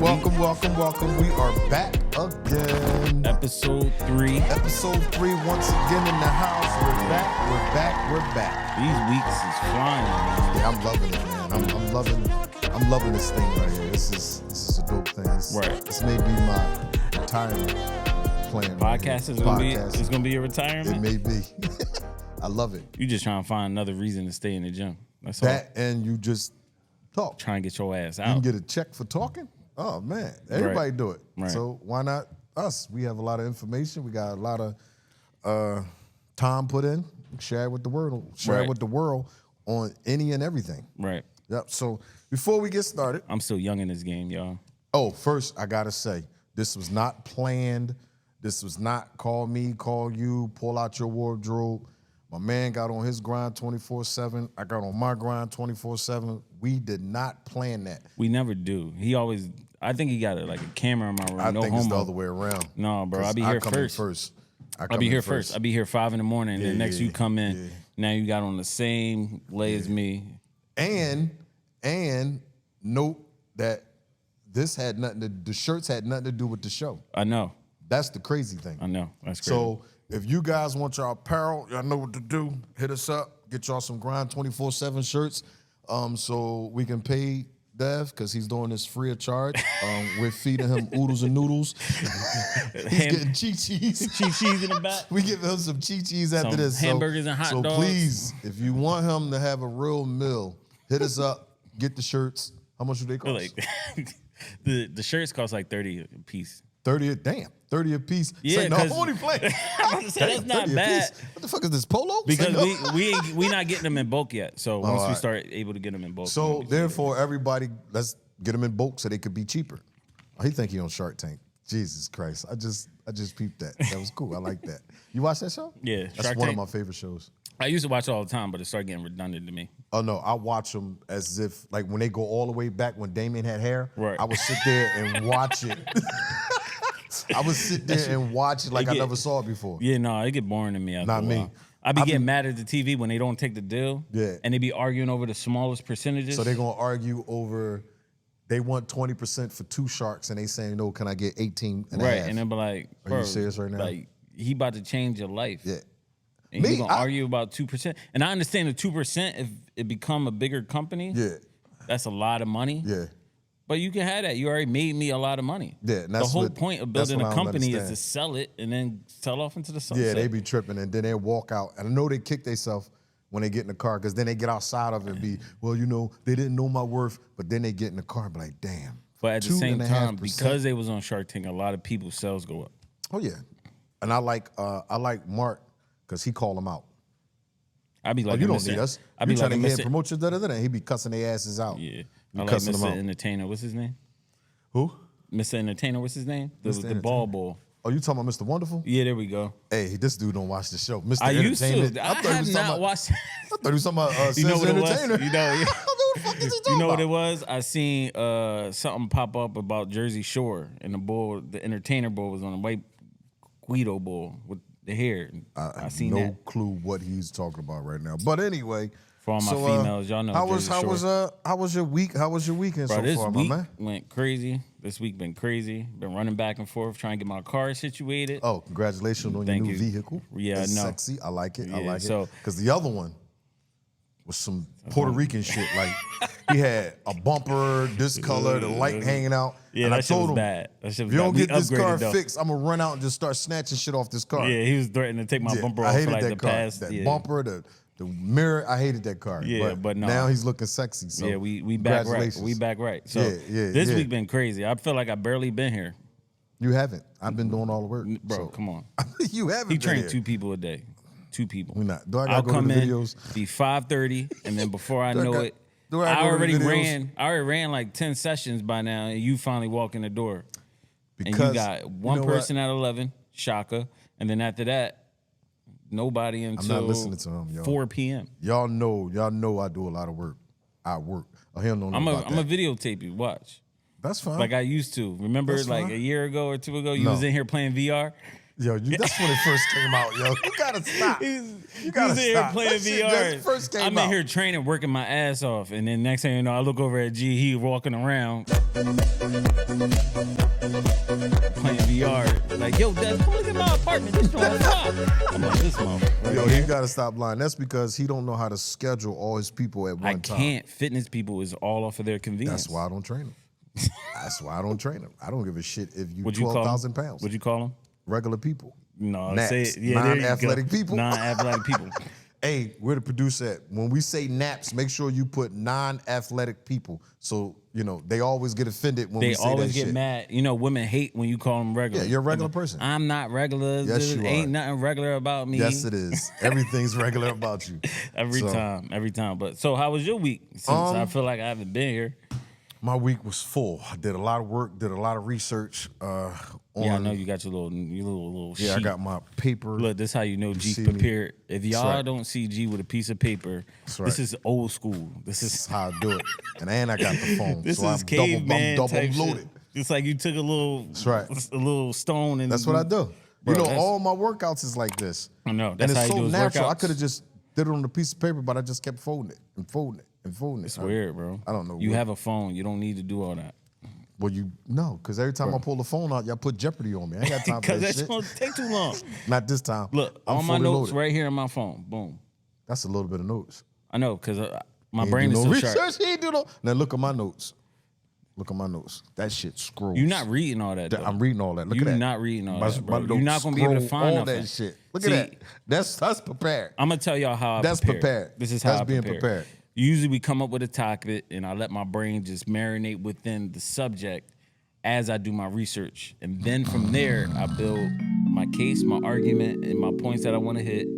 Welcome. We are back again. Episode 3. Episode 3 once again in the house. We're back. These weeks is flying, man. Yeah, I'm loving it, man. I'm loving this thing right here. This is a dope thing. This may be my retirement plan. Podcast is gonna be your retirement? It may be. I love it. You just trying to find another reason to stay in the gym. That's all. That and you just talk. Trying to get your ass out. You can get a check for talking. Oh man, everybody do it. Right. So why not us? We have a lot of information. We got a lot of time put in. Share it with the world. Share it with the world on any and everything. Right. Yep. So before we get started, I'm still young in this game, y'all. Oh, first I gotta say, this was not planned. This was not call me, call you, pull out your wardrobe. My man got on his grind 24/7. I got on my grind 24/7. We did not plan that. We never do. I think he got a camera in my room. I no think homo. it's the other way around. No, bro. I'll be here first. I'll be here first. I'll be here 5 in the morning. And then next you come in. Yeah. Now you got on the same lay as me. And note that the shirts had nothing to do with the show. I know. That's the crazy thing. I know. That's crazy. So if you guys want your apparel, y'all know what to do. Hit us up. Get y'all some Grind 24/7 shirts so we can pay Dev because he's doing this free of charge. We're feeding him oodles and noodles. He's getting chi-chis. Chi-chis in the back. We give him some chi-chis after this. Hamburgers and hot dogs. So please, if you want him to have a real meal, hit us up. Get the shirts. How much do they cost? The shirts cost like $30 a piece. 30 a piece. Yeah, no, I'm only playing. That's not bad. What the fuck is this, Polo? Because we not getting them in bulk yet. So once we start able to get them in bulk. So therefore, everybody, let's get them in bulk so they could be cheaper. Oh, he think he on Shark Tank. Jesus Christ. I just peeped that. That was cool. I like that. You watch that show? Yeah. That's one of my favorite shows. I used to watch it all the time, but it started getting redundant to me. Oh, no. I watch them as if, when they go all the way back when Damien had hair, right. I would sit there and watch it. I would sit there and watch it I never saw it before. Yeah, no, it get boring to me. Not me. I be getting mad at the TV when they don't take the deal. Yeah. And they be arguing over the smallest percentages. So they're going to argue over, they want 20% for 2 sharks, and they saying, no, can I get 18 and a half? Right, and then be like, bro, are you serious right now? Like, he about to change your life. Yeah. And you going to argue about 2%. And I understand the 2% if it become a bigger company. Yeah. That's a lot of money. Yeah. But you can have that. You already made me a lot of money. Yeah, and that's the whole point of building a company is to sell it and then sell off into the sunset. Yeah, they be tripping and then they walk out. And I know they kick themselves when they get in the car because then they get outside of it and be, well, they didn't know my worth, but then they get in the car and be like, damn. But at the same time, because they was on Shark Tank, a lot of people's sales go up. Oh yeah, and I like Mark because he call them out. I be like, you don't need us. I be trying to get promotions, he be cussing their asses out. Yeah, I like Mr. Entertainer. What's his name? Who? Mr. Entertainer. What's his name? The ball boy. Oh, you talking about Mr. Wonderful? Yeah, there we go. Hey, this dude don't watch the show. Mr. I Entertainment. used to. I have not watched. I thought he was talking about you know what Entertainer. It was? What the fuck is he talking about? What it was? I seen something pop up about Jersey Shore, and the Entertainer bull was on the white Guido bull with the hair. I seen no that. Clue what he's talking about right now. But anyway, for all my females, y'all know. How was your week? How was your weekend so far, my man? Went crazy. This week been crazy. Been running back and forth trying to get my car situated. Oh, congratulations on your new vehicle. Yeah, it's I know. Sexy. I like it. Yeah, I like it. Because the other one was some Puerto Rican shit. Like he had a bumper, this color, the light hanging out. Yeah, and that I shit told was him, bad. That shit was if you don't bad. get this car fixed, I'm gonna run out and just start snatching shit off this car. Yeah, he was threatening to take my bumper off for the past. That bumper, the mirror, I hated that car. Yeah, but no. Now he's looking sexy. So yeah, we back right. We back right. So this week been crazy. I feel like I barely been here. You haven't. I've been doing all the work. Bro, come on. You haven't. He trained 2 people a day. 2 people. We not. Do I gotta go to the videos? Be 5:30, and then before I know it, I already ran like 10 sessions by now, and you finally walk in the door. Because and you got one person at 11, Shaka, and then after that, nobody until I'm not listening to him, y'all. 4 p.m. Y'all know I do a lot of work. I work. Oh, he don't know about that. I'm a videotape you. Watch. That's fine. Like I used to. Remember, like a year ago or 2 ago, you was in here playing VR. Yo, that's when it first came out, yo. You gotta stop. You gotta He's stop. playing That shit VR. just first came I'm out. in here training, working my ass off, and then next thing you know, I look over at G. He walking around playing VR. Like, yo, Dad, come look at my apartment. This joint fly. I'm like, this motherfucker. Yo, he gotta stop lying. That's because he don't know how to schedule all his people at one time. I can't. Fitness people is all off of their convenience. That's why I don't train him. That's why I don't train him. I don't give a shit if you 12,000 pounds. What'd you call them? Regular people. No, Naps. say it. Yeah, there you non-athletic go. people. Non-athletic people. Hey, where the producer at? When we say naps, make sure you put non-athletic people. So, you know, they always get offended when we say that shit. They always get mad. You know, women hate when you call them regular. Yeah, you're a regular person. I'm not regular. Yes, you Ain't are. nothing regular about me. Yes, it is. Everything's regular about you. Every time. But so how was your week? Since I feel like I haven't been here. My week was full. I did a lot of work, did a lot of research. Yeah, I know you got your little sheet. Yeah, I got my paper. Look, this is how you know G's prepared. If y'all don't see G with a piece of paper, this is old school. This is how I do it. And I got the phone. This so is caveman double type loaded. shit. It's like you took a little stone and that's what I do. Bro, you know, all my workouts is like this. I know. That's and how it's you so do his natural. workouts. I could have just did it on a piece of paper, but I just kept folding it and folding it and folding it. It's weird, bro. I don't know. You have a phone. You don't need to do all that. Well, because every time I pull the phone out, y'all put Jeopardy on me. I ain't got time for that Because that's shit. going to take too long. Not this time. Look, I'm all my notes loaded. right here on my phone. Boom. That's a little bit of notes. I know, because my He brain ain't is do so no sharp. research. He ain't do no. Now look at my notes. Look at my notes. That shit scrolls. You're not reading all that, though. I'm reading all that. Look You're at that. not reading all that, bro. My You're not going to be able to scroll find all nothing. that shit. Look See, at that. That's prepared. I'm going to tell y'all how I That's prepare. prepared. This is how That's I being prepare. prepared. Usually we come up with a topic, and I let my brain just marinate within the subject as I do my research. And then from there, I build my case, my argument, and my points that I want to hit.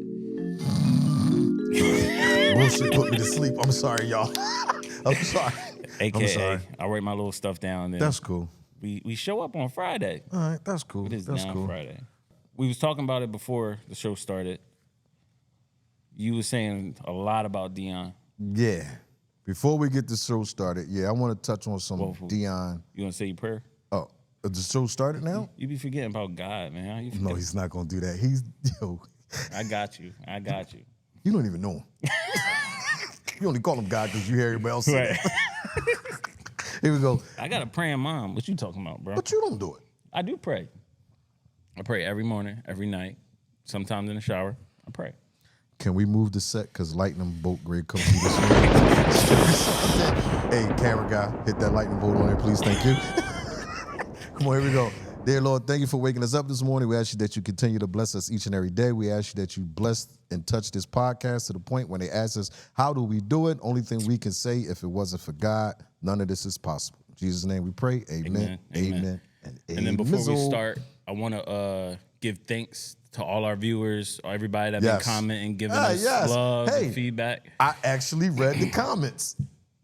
Bullshit put me to sleep. I'm sorry, y'all. I'm sorry. AKA, I'm sorry. I write my little stuff down there. That's cool. We show up on Friday. All right, that's cool. It is that's now cool. Friday. We was talking about it before the show started. You was saying a lot about Dion. Yeah. Before we get the show started, I want to touch on some Dion. You want to say your prayer? Oh, the show started now? You be forgetting about God, man. How you No, forget? he's not gonna do that. I got you. You don't even know him. You only call him God because you hear everybody else say that. Here we go. I got a praying mom. What you talking about, bro? But you don't do it. I do pray. I pray every morning, every night, sometimes in the shower. I pray. Can we move the set? Because lightning bolt grade comes through this way. Hey, camera guy, hit that lightning bolt on there, please. Thank you. Come on, here we go. Dear Lord, thank you for waking us up this morning. We ask you that you continue to bless us each and every day. We ask you that you bless and touch this podcast to the point when they ask us, how do we do it? Only thing we can say, if it wasn't for God, none of this is possible. In Jesus' name we pray. Amen. Amen. And then before we start, I want to give thanks to all our viewers, everybody that been commenting, giving us love and feedback. I actually read the comments.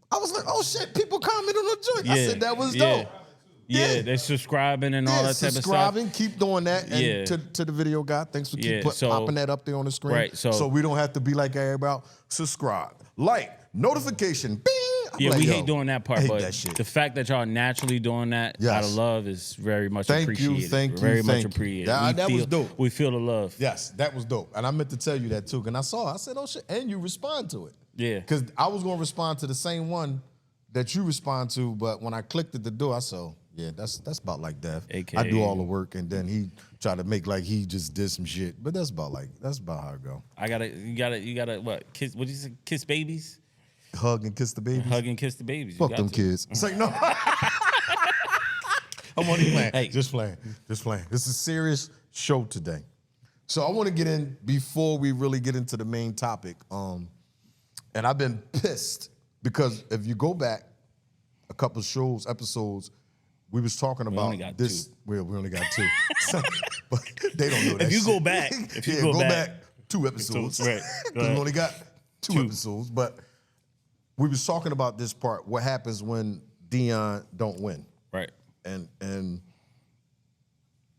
I was like, oh shit, people commented on the joint. I said that was dope. Yeah, they're subscribing and all that type of stuff. Subscribing, keep doing that. And to the video guy, thanks for popping that up there on the screen. Right, so we don't have to be like everybody. Subscribe, like, notification, bing. Yeah, we hate doing that part, but that shit. The fact that y'all naturally doing that out of love is very much appreciated. Thank you, very much appreciated. That was dope. We feel the love. Yes, that was dope. And I meant to tell you that too. And I said, oh shit, and you respond to it. Yeah. Because I was going to respond to the same one that you respond to, but when I clicked at the door, I said, yeah, that's about like Dev. AKA. I do all the work, and then he tried to make like he just did some shit. But that's about how it go. You gotta what? Kiss? What did you say? Kiss babies? Hug and kiss the babies. Hug and kiss the babies. Fuck them kids. It's like, no. I'm only playing. Hey. Just playing. This is a serious show today. So I want to get in before we really get into the main topic. And I've been pissed because if you go back a couple episodes, we was talking about this. We only got two. But they don't know that. If you shit. go back, go back 2 episodes. Right. We only got two episodes. But we was talking about this part. What happens when Dion don't win? Right. And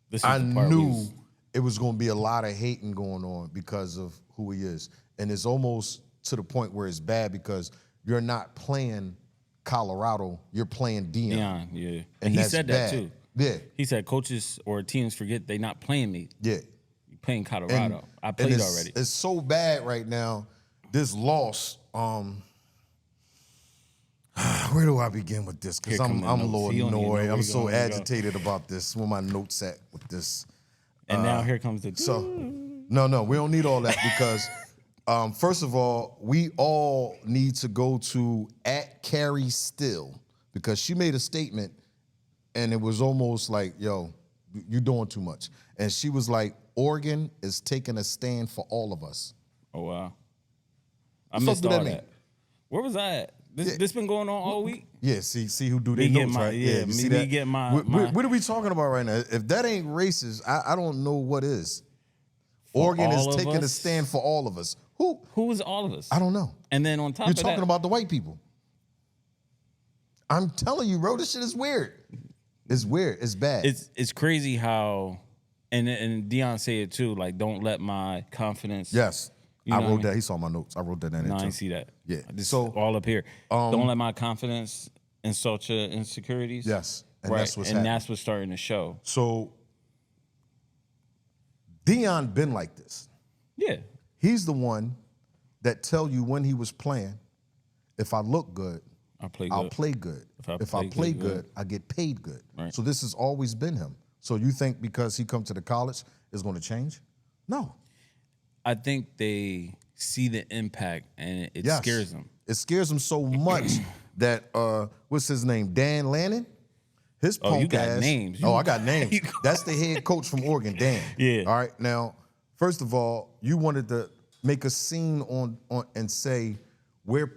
this is I the part knew it was going to be a lot of hating going on because of who he is. And it's almost to the point where it's bad because you're not playing Colorado, you're playing Dion. Yeah. And he said that too. Yeah. He said coaches or teams forget they not playing me. Yeah. You playing Colorado. I played already. It's so bad right now. This loss. Where do I begin with this? Because I'm a little annoyed. I'm so agitated about this. Where my notes at with this? And now here comes the. So, no, we don't need all that because, first of all, we all need to go to @CarrieStill because she made a statement, and it was almost like, "Yo, you're doing too much." And she was like, "Oregon is taking a stand for all of us." Oh wow! I missed all that. Where was I at? This been going on all week? Yeah, see who do their notes, right? Yeah, you see that? Get my, what are we talking about right now? If that ain't racist, I don't know what is. Oregon is taking a stand for all of us. Who is all of us? I don't know. And then on top of that, you're talking about the white people. I'm telling you, bro, this shit is weird. It's weird. It's bad. It's crazy how, and Deion said it too, like, don't let my confidence. Yes. I wrote that. He saw my notes. I wrote that down. No, I didn't see that. Yeah. So all up here. Don't let my confidence insult your insecurities. Yes. And right. That's what's and happening. That's what's starting to show. So Deion been like this. Yeah. He's the one that tell you when he was playing, if I look good, I'll play good. If I play good, I get paid good. Right. So this has always been him. So you think because he come to the college is going to change? No. I think they see the impact and it scares them. It scares them so much that what's his name? Dan Lannon? His punk you got ass. names. I got names. That's the head coach from Oregon, Dan. Yeah. All right. Now, first of all, you wanted to make a scene on and say we're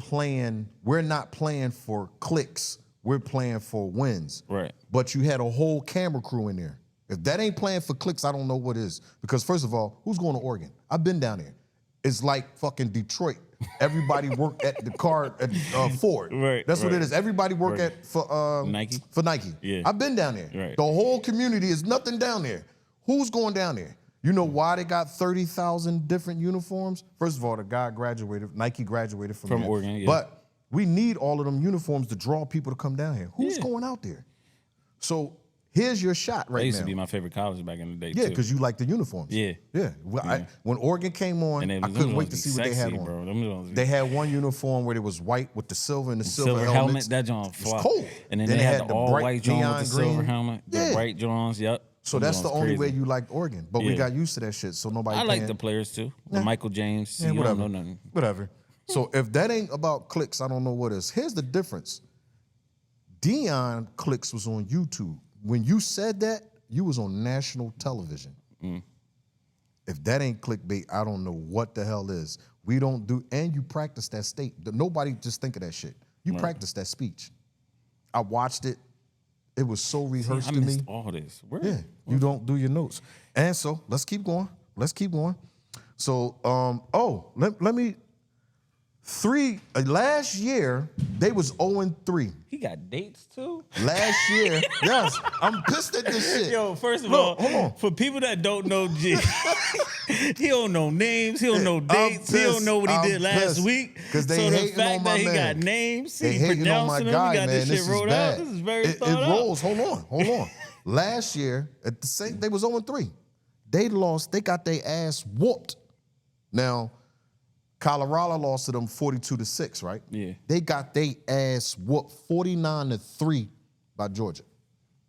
not playing for clicks. We're playing for wins. Right. But you had a whole camera crew in there. If that ain't playing for clicks, I don't know what is. Because first of all, who's going to Oregon? I've been down there. It's like fucking Detroit. Everybody worked at the car at Ford. Right. That's what it is. Everybody work for Nike. For Nike. Yeah. I've been down there. Right. The whole community is nothing down there. Who's going down there? You know why they got 30,000 different uniforms? First of all, the guy Nike graduated from Oregon. Yeah. But we need all of them uniforms to draw people to come down here. Who's going out there? So here's your shot right now. That used to be my favorite college back in the day, too. Yeah, because you like the uniforms. Yeah. Yeah. When Oregon came on, I couldn't wait to see what they had on. Bro. They had one uniform where it was white with the silver and the silver helmet. That joint fly. It's cool. And then they had the all-white joint with the silver green helmet. The bright joints, yep. So that's the only way you liked Oregon. But we got used to that shit, so nobody I like the players, too. Michael James. Yeah, you don't know nothing. Whatever. So if that ain't about clicks, I don't know what is. Here's the difference. Deion Clicks was on YouTube. When you said that, you was on national television. If that ain't clickbait, I don't know what the hell is. We don't do, and you practice that state. Nobody just think of that shit. You practice that speech. I watched it. It was so rehearsed to me. I missed all this. You don't do your notes. And so let's keep going. So, let me. Last year, they was 0-3. He got dates too? Last year, yes. I'm pissed at this shit. Yo, first of all, hold on. For people that don't know G, he don't know names, he don't know dates, he don't know what he did last week. Because they hating on my man. He got names, they hating on my guy, got man. this shit wrote out. This is very thought out. It rolls. Hold on. Last year, at the same, they was 0-3. They lost. They got their ass whooped. Now, Colorado lost to them 42-6, right? Yeah. They got their ass whooped 49-3 by Georgia.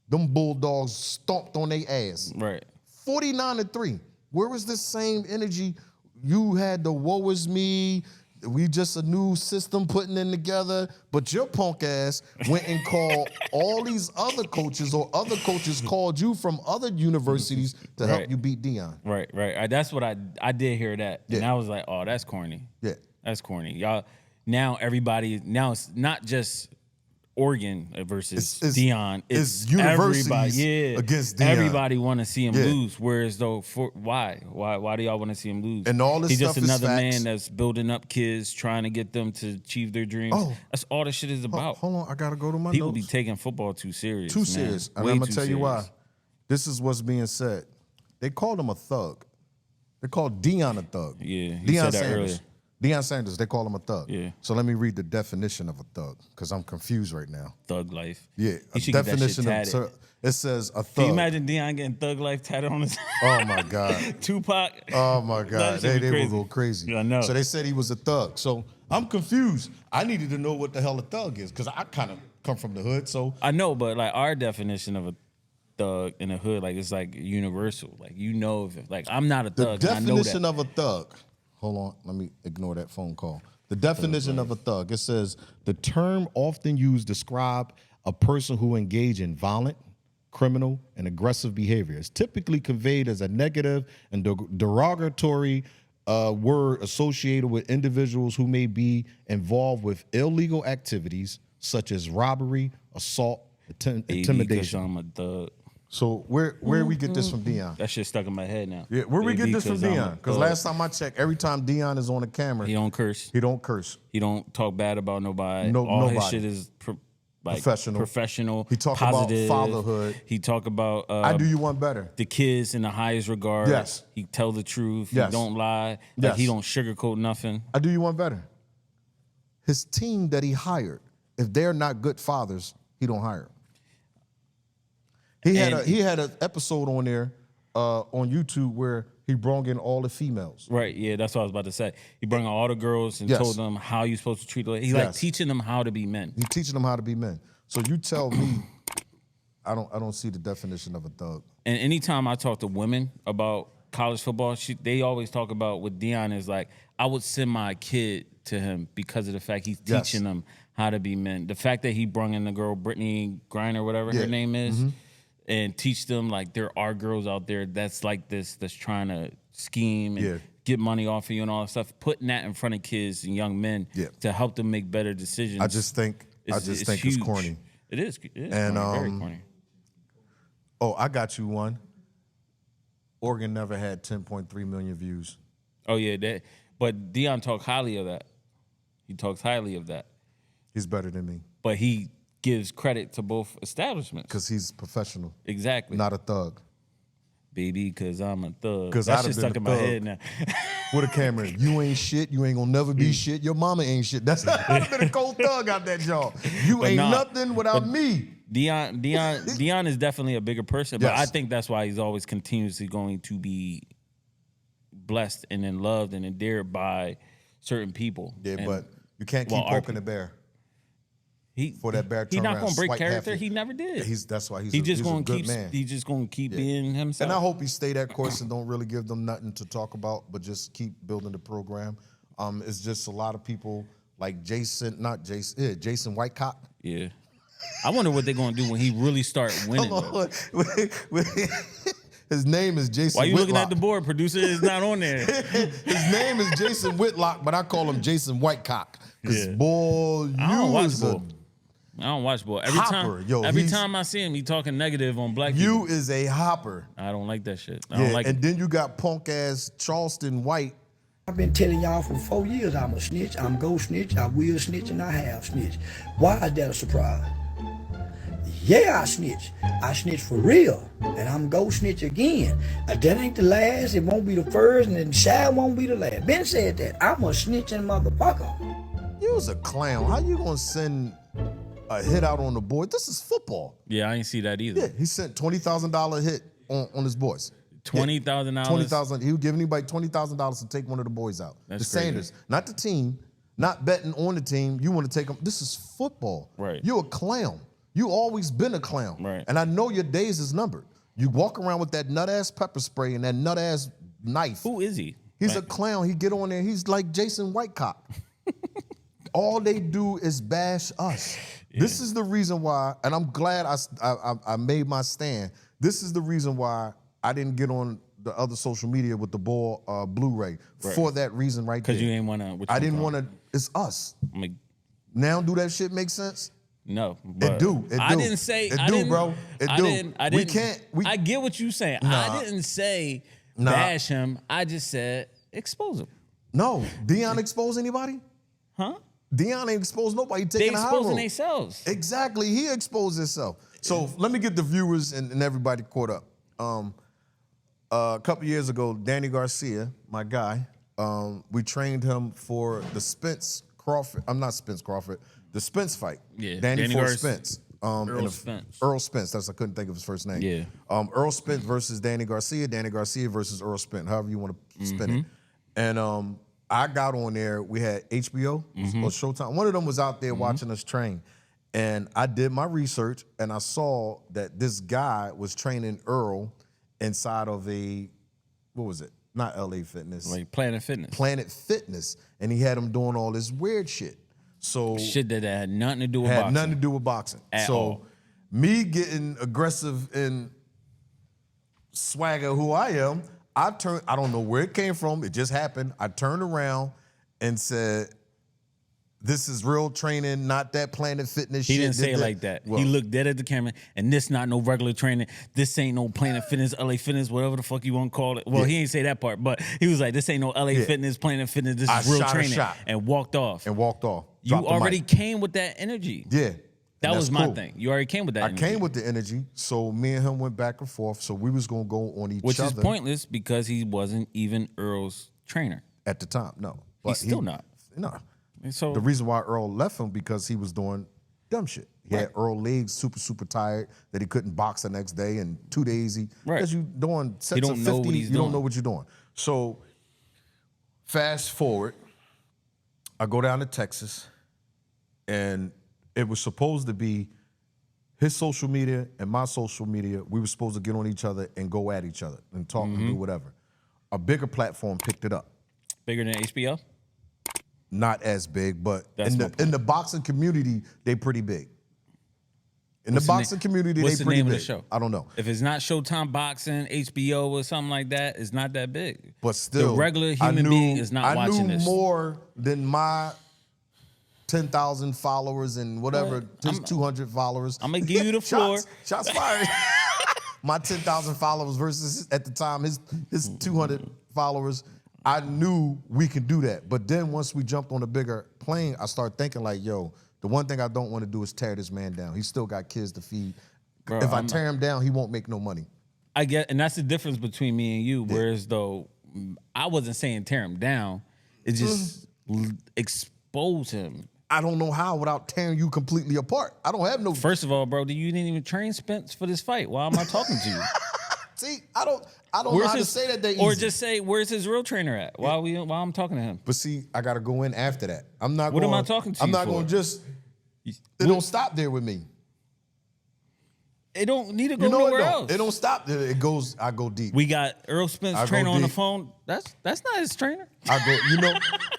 Them Bulldogs stomped on their ass. Right. 49-3. Where was this same energy? You had the woe is me. We just a new system putting in together. But your punk ass went and called all these other coaches, or other coaches called you from other universities to help you beat Deion. Right. That's what I did hear that. Yeah. And I was like, oh, that's corny. Yeah. That's corny. Y'all, now it's not just Oregon versus Deion. It's universities against Deion. Everybody want to see him lose. Whereas though, why do y'all want to see him lose? And all this He's stuff just another is facts. man that's building up kids, trying to get them to achieve their dreams. Oh. That's all this shit is about. Hold on, I gotta go to my People notes. be taking football too serious. Too serious. And I'm gonna tell you why. This is what's being said. They called him a thug. They called Deion a thug. Yeah, Deion said that Sanders. earlier. Deion Sanders, they call him a thug. Yeah. So let me read the definition of a thug, because I'm confused right now. Thug life. Yeah, He a should get that shit definition tatted. of it says a thug. Can you imagine Deion getting Thug Life tatted on his? Oh my God. Tupac. Oh my God. They will go crazy. Yeah, I know. So they said he was a thug. So I'm confused. I needed to know what the hell a thug is, because I kind of come from the hood. So I know, but like our definition of a thug in the hood, like it's like universal. Like if like I'm not a thug. the and I know definition that. of a thug. Hold on, let me ignore that phone call. The definition of a thug. It says the term often used to describe a person who engage in violent, criminal, and aggressive behavior. It's typically conveyed as a negative and derogatory word associated with individuals who may be involved with illegal activities such as robbery, assault, intimidation. Because I'm a thug. So where we get this from Deion? That shit stuck in my head now. Yeah, where we get this from I'm a Deion? Because last time I checked, every time Deion is on the camera, he don't curse. He don't curse. He don't talk bad about nobody. Nobody. His shit is professional. He talk positive. about fatherhood. He talk about I do you one better. the kids in the highest regard. Yes. He tell the truth. Yes. He don't lie. Like Yes. he don't sugarcoat nothing. I do you one better. His team that he hired, if they're not good fathers, he don't hire them. He had an episode on there on YouTube where he brought in all the females. Right, yeah, that's what I was about to say. He brought all the girls and Yes. told them how you supposed to treat them. He's like Yes. teaching them how to be men. He's teaching them how to be men. So you tell me, I don't see the definition of a thug. And anytime I talk to women about college football, they always talk about what Deion is like. I would send my kid to him because of the fact he's Yes. teaching them how to be men. The fact that he brung in the girl Brittany Griner, whatever her name is, and teach them like there are girls out there that's like this, that's trying to scheme and get money off of you and all that stuff. Putting that in front of kids and young men to help them make better decisions. I just think it's corny. It is And corny, very corny. Oh, I got you one. Oregon never had 10.3 million views. Oh yeah, but Deion talks highly of that. He talks highly of that. He's better than me. But he gives credit to both establishments. Because he's professional. Exactly. Not a thug. Baby, because I'm a thug. Because that I'd shit have stuck been in a my thug. head now. With a camera. You ain't shit. You ain't gonna never be shit. Your mama ain't shit. That's I'd have been a cold thug out that job. You But ain't nah, nothing without me. Deion is definitely a bigger person, but Yes. I think that's why he's always continuously going to be blessed and then loved and endeared by certain people. Yeah, And, but you can't keep well, our poking the bear. He For that bear He's turn not around, going to break swipe character. half He never did. That's why he's He a just going to good keep. man. He just going to keep being himself. And I hope he stay that course and don't really give them nothing to talk about, but just keep building the program. It's just a lot of people like Jason Whitecock. Yeah. I wonder what they're going to do when he really start winning. Hold on. His name is Jason Why you Whitlock. looking at the board? Producer is not on there. His name is Jason Whitlock, but I call him Jason Whitecock. Because, Yeah. boy, I don't you watch is ball. I don't watch ball. Every Hopper. time, Yo, every he's- time I see him, he talking negative on black you people. is a hopper. I don't like that shit. I Yeah, don't like and it. then you got punk-ass Charleston White. I've been telling y'all for 4 years I'm a snitch, I'm go snitch, I will snitch, and I have snitch. Why is that a surprise? Yeah, I snitch. I snitch for real, and I'm go snitch again. That ain't the last, it won't be the first, and the shy won't be the last. Ben said that. I'm a snitching motherfucker. You was a clown. How you gonna send a hit out on the board? This is football. Yeah, I ain't see that either. Yeah, he sent $20,000 hit on his boys. $20,000. $20,000. He would give anybody $20,000 to take one of the boys out. That's the Sanders, crazy. not the team, not betting on the team. You want to take them. This is football. Right. You're a clown. You always been a clown. Right. And I know your days is numbered. You walk around with that nut ass pepper spray and that nut ass knife. Who is he? He's Like, a clown. He get on there. He's like Jason Whitecock. All they do is bash us. Yeah. This is the reason why, and I'm glad I made my stand. This is the reason why I didn't get on the other social media with the ball Blu-ray for that reason right there. Because you ain't want to. I didn't want to. It's us. Like, Now, do that shit make sense? no, It do. It do. I didn't say. It I do, didn't, bro. It I do. Didn't, I We didn't. can't- I get what you saying. Nah. I didn't say Nah. bash him. I just said expose him. No. Deion expose anybody? Huh? Deion ain't exposed nobody They taking a high exposing road. themselves. Exactly. He exposed himself. So let me get the viewers and everybody caught up. A couple years ago, Danny Garcia, my guy, We trained him for the Spence Crawford. I'm not Spence Crawford. The Spence fight. Yeah, Danny Ford Garcia. Spence. Earl Spence. Earl Spence. I couldn't think of his first name. Yeah. Earl Spence versus Danny Garcia. Danny Garcia versus Earl Spence. However you want to spin it. And I got on there. We had HBO or Showtime. One of them was out there watching us train. And I did my research, and I saw that this guy was training Earl inside of what was it? Not LA Fitness. Like Planet Fitness. Planet Fitness. And he had him doing all this weird shit. So shit that had nothing to do with had boxing. nothing to do with boxing. At so all. Me getting aggressive and swagger who I am, I don't know where it came from. It just happened. I turned around and said, this is real training, not that Planet Fitness shit. He didn't say it like that. Well, he looked dead at the camera, and this not no regular training. This ain't no Planet Fitness, LA Fitness, whatever the fuck you want to call it. Well, he ain't say that part, but he was like, this ain't no LA Fitness, Planet Fitness, this is real training. And walked off. You already came with that energy. Yeah. That was my thing. You already came with that energy. I came with the energy, so me and him went back and forth, so we was going to go on each other. Which is pointless because he wasn't even Earl's trainer. At the time, no. But he's still not. No. So the reason why Earl left him because he was doing dumb shit. He had Earl legs super tired that he couldn't box the next day, and 2 days because you doing sets of 50, you don't know what you're doing. So fast forward, I go down to Texas, and it was supposed to be his social media and my social media. We were supposed to get on each other and go at each other and talk and do whatever. A bigger platform picked it up. Bigger than HBO? Not as big, but in the boxing community, they pretty big. In the boxing community, they pretty big. What's the name of the show? I don't know. If it's not Showtime Boxing, HBO, or something like that, it's not that big. But still, the regular human being is not watching this. I knew more than my 10,000 followers and whatever, his 200 followers. I'm going to give you the floor. Shots fired. My 10,000 followers versus, at the time, his 200 followers. I knew we could do that. But then once we jumped on a bigger plane, I started thinking like, yo, the one thing I don't want to do is tear this man down. He's still got kids to feed. Bro, if I tear him down, he won't make no money. I get, and that's the difference between me and you. Whereas though, I wasn't saying tear him down. It just expose him. I don't know how without tearing you completely apart. I don't have no. First of all, bro, you didn't even train Spence for this fight. Why am I talking to you? See, I don't know how to say that easy. Or just say, where's his real trainer at? Why I'm talking to him? But see, I got to go in after that. I'm not. What am I talking to you I'm not for? going to just. It don't stop there with me. It don't need to go nowhere else. It don't stop there. It goes. I go deep. We got Earl Spence trainer on the phone. That's not his trainer. I go.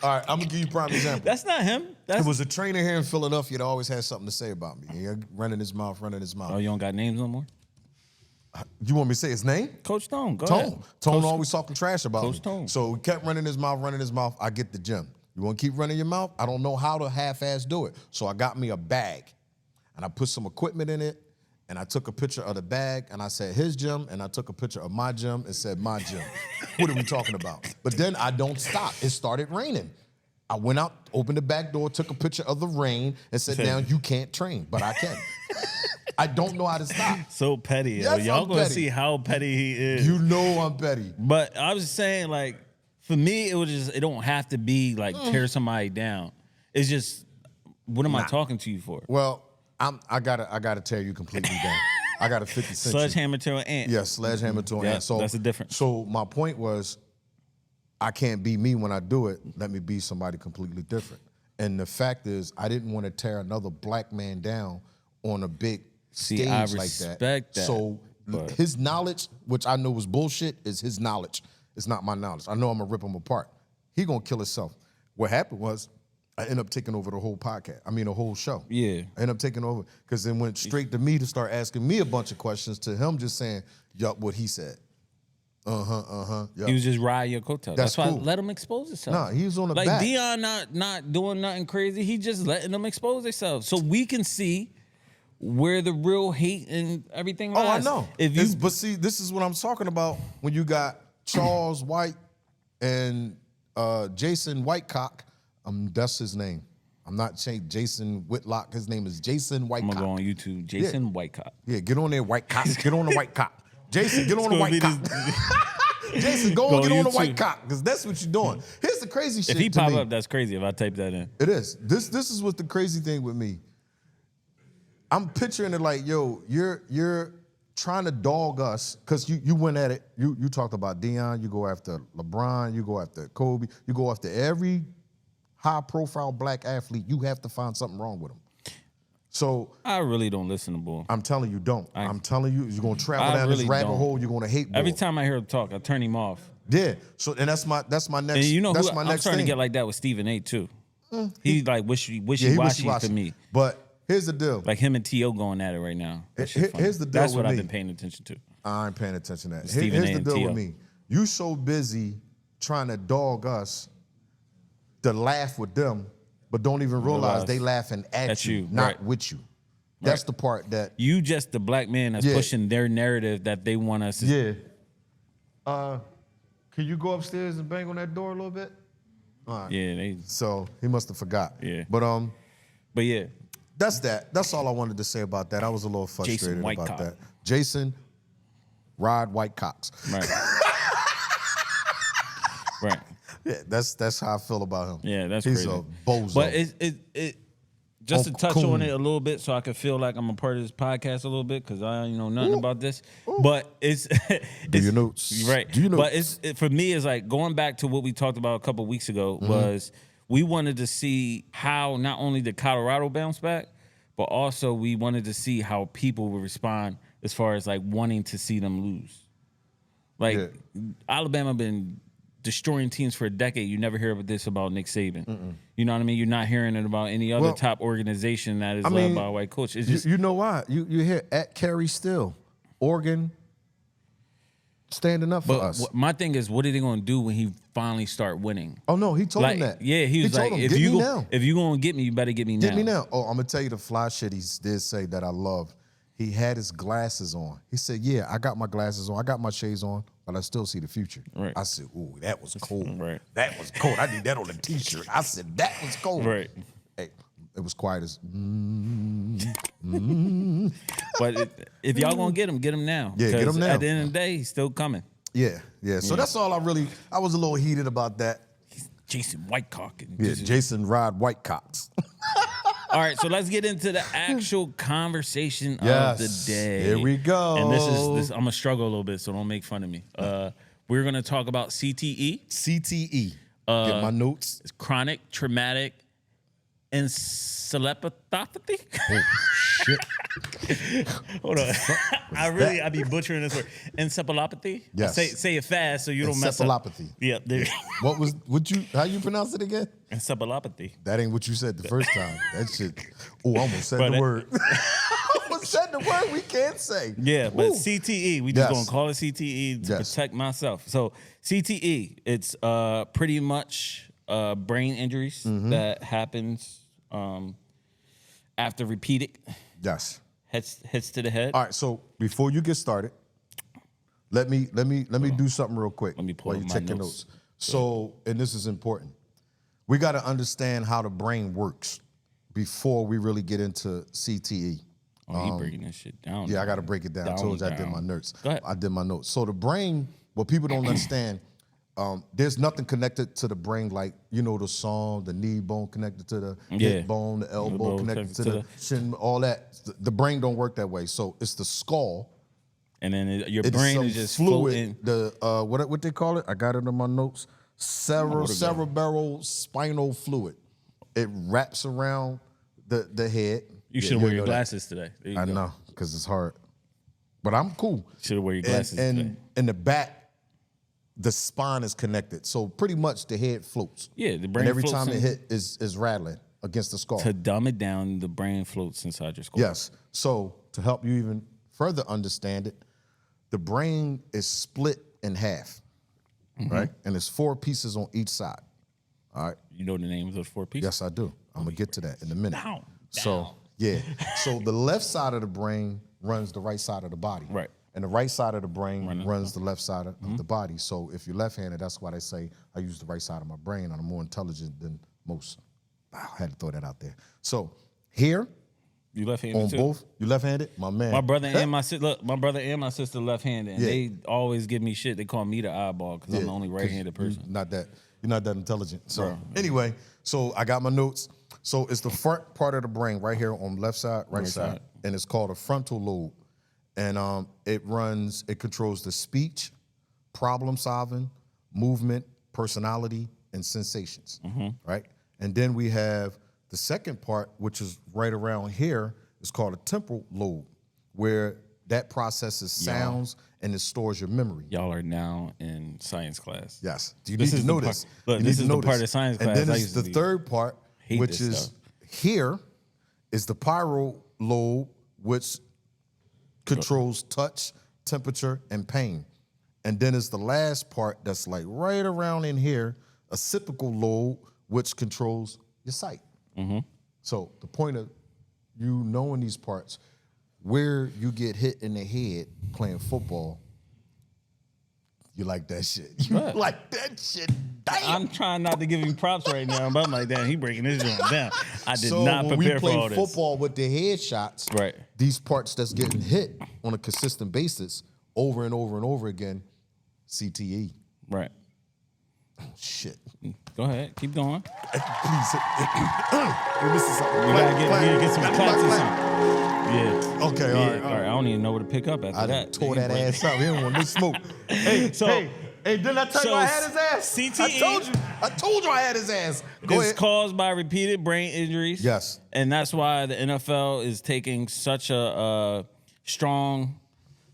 All right. I'm gonna give you a prime example. That's not him. There was a trainer here in Philadelphia that always had something to say about me. He running his mouth. Oh, you don't got names no more? You want me to say his name? Coach Tone. Go Tone. ahead. Tone always talking trash about Coach me. Tone. So he kept running his mouth. I get the gym. You want to keep running your mouth? I don't know how to half-ass do it. So I got me a bag, and I put some equipment in it, and I took a picture of the bag, and I said his gym, and I took a picture of my gym and said my gym. What are we talking about? But then I don't stop. It started raining. I went out, opened the back door, took a picture of the rain, and said, now you can't train, but I can. I don't know how to stop. So petty. Yes, Y'all gonna petty. see how petty he is. You know I'm petty. But I was saying, like, for me, it don't have to be like tear somebody down. It's just, what am I talking to you for? Well, I gotta tear you completely down. I got a 50 cent. Sledgehammer to an ant. Yeah, sledgehammer to an ant. So that's the difference. So my point was, I can't be me when I do it. Let me be somebody completely different. And the fact is, I didn't want to tear another black man down on a big stage I like respect that. So his knowledge, which I know was bullshit, is his knowledge. It's not my knowledge. I know I'm gonna rip him apart. He gonna kill himself. What happened was, I ended up taking over the whole podcast. I mean, the whole show. Yeah. I ended up taking over because it went straight to me to start asking me a bunch of questions to him just saying, yup, what he said. Yup. He was just riding your coattails. That's why cool. I let him expose himself. Nah, he was on the like back. Dion not doing nothing crazy. He just letting them expose themselves. So we can see where the real hate and everything lies. Oh, I know. But see, this is what I'm talking about when you got Charles White and Jason Whitecock. That's his name. I'm not saying Jason Whitlock. His name is Jason Whitecock. I'm gonna go on YouTube. Jason Whitecock. Yeah, get on there, Whitecock. Get on the Whitecock. Jason, get on the Whitecock. Jason, go and get on the white cock, because that's what you're doing. Here's the crazy shit. If he to pop me. up, that's crazy. If I type that in, It is. This is what's the crazy thing with me. I'm picturing it like, yo, you're trying to dog us, because you went at it. You talked about Deion. You go after LeBron. You go after Kobe. You go after every high-profile black athlete. You have to find something wrong with them. So I really don't listen to Bull. I'm telling you, don't. I'm telling you, you're gonna travel down this rabbit hole. You're gonna hate Bull. Every time I hear him talk, I turn him off. Yeah. So and that's my next. And you know, that's who, my I'm next starting thing. to get like that with Stephen A. too. He's like wishy-washy for me. But here's the deal. Like him and T.O. going at it right now. Here's the deal. That's what with I've me. been paying attention to. I ain't paying attention to that. Stephen Here's A. the and deal T.O. with me. You so busy trying to dog us to laugh with them, but don't even realize they laughing at you, not with you. That's the part that you just the black man that's pushing their narrative that they want us to. Yeah. Can you go upstairs and bang on that door a little bit? All right. Yeah, So he must have forgot. Yeah. But yeah. That's that. That's all I wanted to say about that. I was a little frustrated about that. Jason Rod White Cox. Right. Right. Yeah, that's how I feel about him. Yeah, that's He's crazy. a bozo. But it just to touch on it a little bit, so I can feel like I'm a part of this podcast a little bit, because I know nothing about this. But it's do your notes, right? Do you know? But for me, it's like going back to what we talked about a couple of weeks ago. Was we wanted to see how not only did Colorado bounce back, but also we wanted to see how people would respond as far as like wanting to see them lose. Like Alabama been destroying teams for a decade. You never hear about this about Nick Saban. You know what I mean? You're not hearing it about any other top organization that is led by a white coach. It's just you know why? You hear at Kerry Still, Oregon standing up for us. My thing is, what are they going to do when he finally start winning? Oh no, he told him that. Yeah, he was like, him, if you going to get me, you better get me now. Get me now. Oh, I'm gonna tell you the fly shit he did say that I love. He had his glasses on. He said, "Yeah, I got my glasses on. I got my shades on, but I still see the future." Right. I said, "Ooh, that was cold. Right. That was cold. I need that on a t-shirt." I said, "That was cold." Right. Hey, it was quiet as. But if y'all gonna get him now. Yeah, get him now. At the end of the day, he's still coming. Yeah. So that's all I was a little heated about that. He's Jason Whitecock. Yeah, Jason Rod Whitecox. All right, so let's get into the actual conversation of the day. Here we go. And this I'm gonna struggle a little bit, so don't make fun of me. We're gonna talk about CTE. CTE. Get my notes. It's chronic traumatic encephalopathy. Oh shit. Hold on. I be butchering this word. Encephalopathy? Yes. Say it fast so you don't mess up. Encephalopathy. Yeah, there. How you pronounce it again? Encephalopathy. That ain't what you said the first time. That shit. Oh, I almost said the word. I almost said the word we can't say. Yeah, but CTE, we just gonna call it CTE to protect myself. So CTE, it's pretty much brain injuries that happens after repeated Yes. hits to the head. All right. So before you get started, let me do something real quick. Let me pull while up you my check your notes. notes. So, and this is important. We got to understand how the brain works before we really get into CTE. Oh, you breaking this shit down. Yeah, I got to break it down. I told you I did my notes. Go ahead. I did my notes. So the brain, what people don't understand, there's nothing connected to the brain like, the song, the knee bone connected to the hip bone, the elbow connected to the shin, all that. The brain don't work that way. So it's the skull. And then your brain is just fluid. floating. The what they call it? I got it in my notes. Cerebral spinal fluid. It wraps around the head. You should wear your glasses today. I know, because it's hard. But I'm cool. Should wear your glasses today. And in the back, the spine is connected. So pretty much the head floats. Yeah, the brain and every floats time it hit is rattling against the skull. To dumb it down, the brain floats inside your skull. Yes. So to help you even further understand it, the brain is split in half, right? And there's 4 pieces on each side. All right. You know the names of those 4 pieces? Yes, I do. I'm gonna get to that in a minute. Down. So yeah. So the left side of the brain runs the right side of the body. Right. And the right side of the brain runs the left side of the body. So if you're left-handed, that's why they say I use the right side of my brain. I'm more intelligent than most. I had to throw that out there. So here You left-handed On too? both? You left-handed? My man. My brother and my sister left-handed, and Yeah. they always give me shit. They call me the oddball because I'm the only right-handed person. You're not that intelligent. So anyway, so I got my notes. So it's the front part of the brain right here on the left side, right side, and it's called a frontal lobe. And it controls the speech, problem solving, movement, personality, and sensations, right? And then we have the second part, which is right around here, is called a temporal lobe, where that processes sounds and it stores your memory. Y'all are now in science class. Yes. You need to know this. Look, this is the part of science class. And then it's the third part, which is stuff. here, is the pyramidal lobe, which controls touch, temperature, and pain. And then it's the last part that's like right around in here, a occipital lobe, which controls your sight. So the point of you knowing these parts, where you get hit in the head playing football, you like that shit. You like that shit. Damn. I'm trying not to give him props right now, but I'm like, damn, he breaking this joint down. I did So not when prepare we for all play this. football with the head shots, Right. these parts that's getting hit on a consistent basis over and over and over again, CTE. Right. Shit. Go ahead. Keep going. Please. This is something. We gotta get some claps or something. Yeah. Okay, Yeah. all right. I don't even know where to pick up after I that. tore that ass up. He don't want no smoke. Hey, didn't I tell you I had his ass? CTE. I told you I had his ass. Go It's ahead. caused by repeated brain injuries. Yes. And that's why the NFL is taking such a strong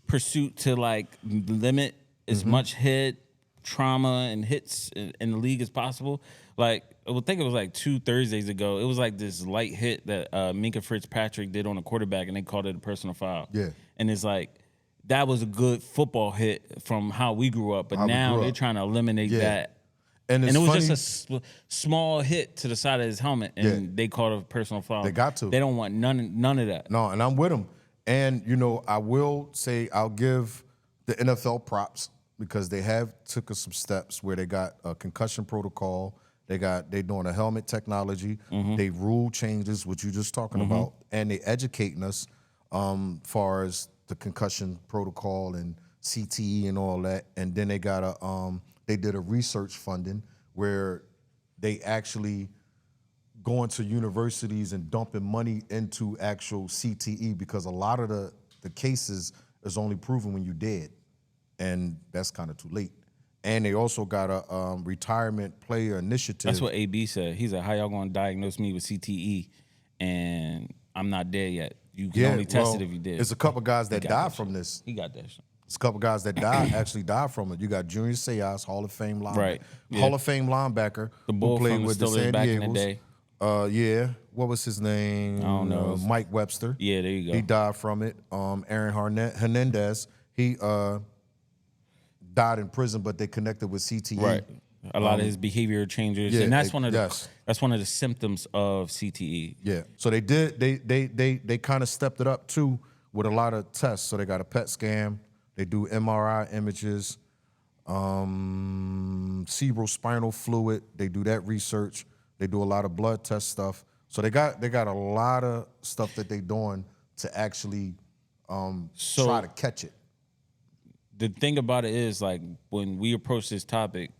pursuit to like limit as much head trauma and hits in the league as possible. Like, I think it was like 2 Thursdays ago. It was like this light hit that Minka Fitzpatrick did on a quarterback, and they called it a personal foul. Yeah. And it's like, that was a good football hit from how we grew up, but now they're trying to eliminate that. And it was funny, just a small hit to the side of his helmet, and they called it a personal foul. They got to. They don't want none of that. No, and I'm with him. And, I will say I'll give the NFL props because they have took some steps where they got a concussion protocol. They doing a helmet technology. They rule changes, which you're just talking about, and they educating us far as the concussion protocol and CTE and all that. And then they got they did a research funding where they actually going to universities and dumping money into actual CTE because a lot of the cases is only proven when you're dead, and that's kind of too late. And they also got a retirement player initiative. That's what AB said. He said, how y'all going to diagnose me with CTE and I'm not dead yet? You can only test it if you did. There's a couple guys that died from this. He got that shit. There's a couple guys that actually died from it. You got Junior Seau, Hall of Fame linebacker. Right. Yeah. Hall of Fame linebacker The bull who played from the with the Steelers San back in the Diegos. day. Yeah. What was his name? I don't know. Mike Webster. Yeah, there you go. He died from it. Aaron Hernandez, he died in prison, but they connected with CTE. Right. A lot of his behavior changes, yeah, and that's yes. one of the symptoms of CTE. Yeah. So they kind of stepped it up too with a lot of tests. So they got a PET scan. They do MRI images, cerebrospinal fluid. They do that research. They do a lot of blood test stuff. So they got a lot of stuff that they doing to actually try to catch it. The thing about it is, like, when we approach this topic,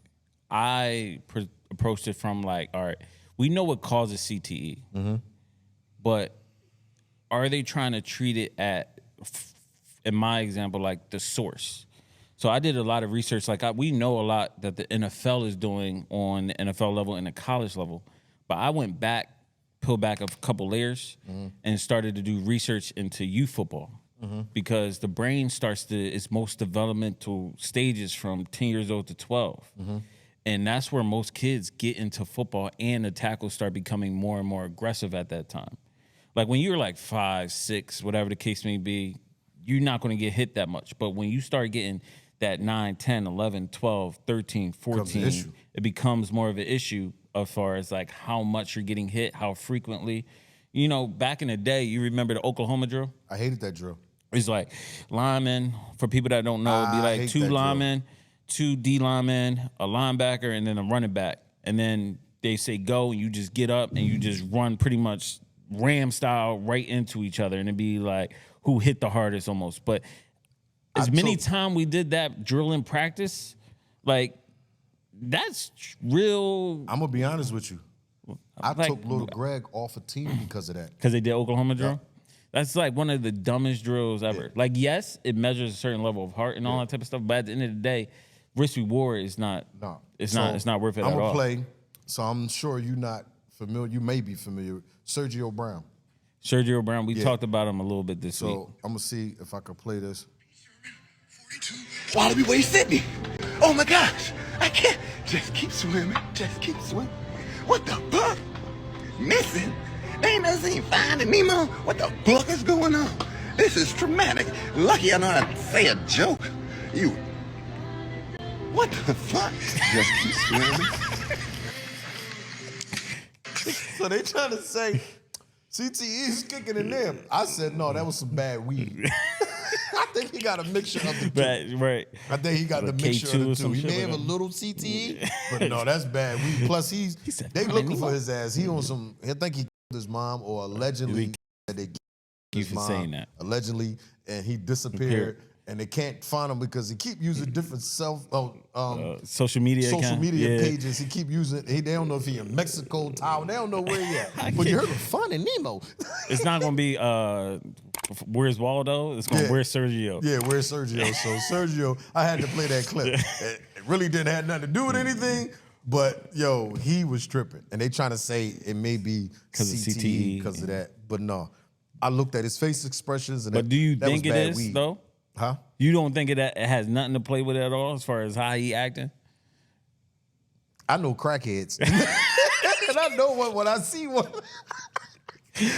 I approached it from like, all right, we know what causes CTE, but are they trying to treat it in my example, like the source? So I did a lot of research. Like, we know a lot that the NFL is doing on the NFL level and the college level, but I went back, peeled back a couple layers, and started to do research into youth football. Because the brain starts its most developmental stages from 10 years old to 12. And that's where most kids get into football, and the tackles start becoming more and more aggressive at that time. Like, when you're like 5, 6, whatever the case may be, you're not going to get hit that much. But when you start getting that 9, 10, 11, 12, 13, 14, it becomes more of an issue as far as like how much you're getting hit, how frequently. Back in the day, you remember the Oklahoma drill? I hated that drill. It's like linemen, for people that don't know, it'd be like 2 linemen, 2 D linemen, a linebacker, and then a running back. And then they say go, and you just get up and you just run pretty much ram style right into each other, and it'd be like who hit the hardest almost. But as many times we did that drill in practice, like that's real. I'm gonna be honest with you. I took little Greg off a team because of that. Because they did Oklahoma drill? Yeah. That's like one of the dumbest drills ever. Yeah. Like, yes, it measures a certain level of heart and all that type of stuff, but at the end of the day, risk reward is not. No, it's not worth it at all. I'm gonna play. So I'm sure you're not familiar. You may be familiar with Sergio Brown. Sergio Brown. We talked about him a little bit this week. So I'm gonna see if I can play this. 42. Wallaby, where you sent me? Oh my gosh, I can't. Just keep swimming. Just keep swimming. What the fuck? Missing? They ain't never seen Finding Nemo? What the fuck is going on? This is traumatic. Lucky I know how to say a joke. You. What the fuck? Just keep swimming. So they trying to say CTE is kicking in them. I said, no, that was some bad weed. I think he got a mixture of the two. Right. I think he got the mixture of the two. He may have a little CTE, but no, that's bad weed. Plus, they looking for his ass. He on some. I think he killed his mom, or allegedly that they killed his mom. Saying that allegedly, and he disappeared. And they can't find him because he keep using different social media pages. He keep using. They don't know if he in Mexico, Taiwan. They don't know where he at. But you heard of Finding Nemo. It's not gonna be Where's Waldo? It's gonna Where's Sergio? Yeah, Where's Sergio? So Sergio, I had to play that clip. It really didn't have nothing to do with anything. But yo, he was tripping, and they trying to say it may be CTE because of that. But no, I looked at his face expressions, and but do you think it is weed. Though? Huh? You don't think it has nothing to play with it at all as far as how he acting? I know crackheads. And I know when I see one.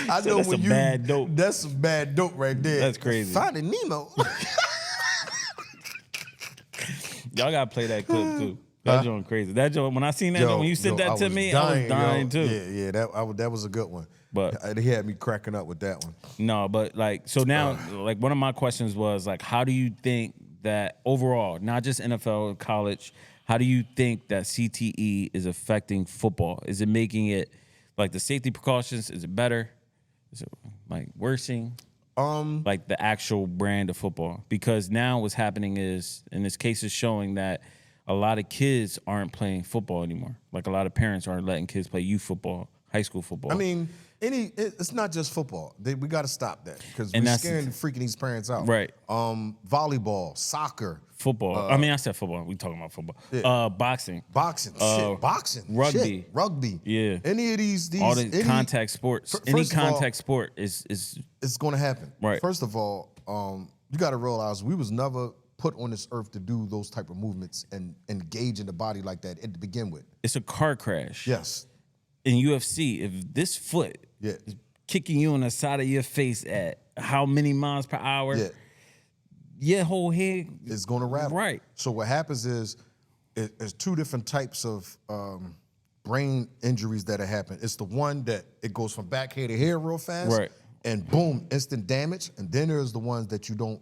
I know that's when bad dope. That's some bad dope right there. That's crazy. Finding Nemo. Y'all gotta play that clip too. That joint crazy. That joint, when I seen that, when you said that to me, I was dying too. Yeah, that was a good one. But he had me cracking up with that one. No, but like, so now, like, one of my questions was like, how do you think that overall, not just NFL, college, how do you think that CTE is affecting football? Is it making it like the safety precautions? Is it better? Is it like worsening? Like the actual brand of football? Because now what's happening is, in this case, is showing that a lot of kids aren't playing football anymore. Like a lot of parents aren't letting kids play youth football, high school football. I mean, it's not just football. We got to stop that because we're scaring freaking these parents out. Right. Volleyball, soccer, football. I mean, I said football. We talking about football. Yeah. Boxing, boxing, rugby. Yeah. Any of these all the contact sports. Any contact sport is it's going to happen. Right. First of all, you got to realize we was never put on this earth to do those type of movements and engage in the body like that to begin with. It's a car crash. Yes. In UFC, if this foot is kicking you on the side of your face at how many miles per hour, your whole head is going to rattle. Right. So what happens is there's two different types of brain injuries that happen. It's the one that it goes from back here to here real fast, right, and boom, instant damage. And then there's the ones that you don't,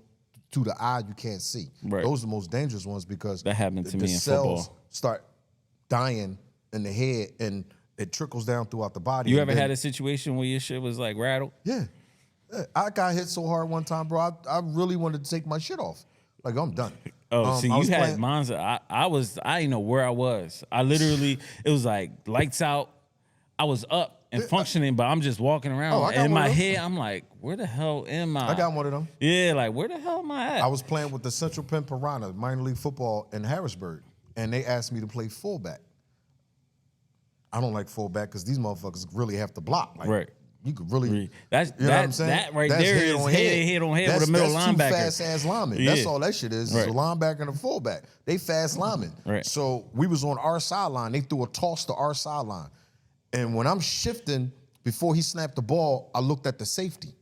to the eye, you can't see. Right. Those are the most dangerous ones because that happened to me in cells football. Start dying in the head and it trickles down throughout the body. You ever had a situation where your shit was like rattled? Yeah. I got hit so hard one time, bro. I really wanted to take my shit off. Like, I'm done. Oh, see, you had mines. I didn't know where I was. I literally, it was like lights out. I was up and functioning, but I'm just walking around. And in my head, I'm like, where the hell am I? I got one of them. Yeah, like, where the hell am I at? I was playing with the Central Penn Piranha, minor league football in Harrisburg, and they asked me to play fullback. I don't like fullback because these motherfuckers really have to block. Like, right. You could really. That right there is head on head with a middle linebacker. That's two fast-ass linemen. Yeah. That's all that shit is. Right. It's a linebacker and a fullback. They fast linemen. Right. So we was on our sideline. They threw a toss to our sideline. And when I'm shifting, before he snapped the ball, I looked at the safety.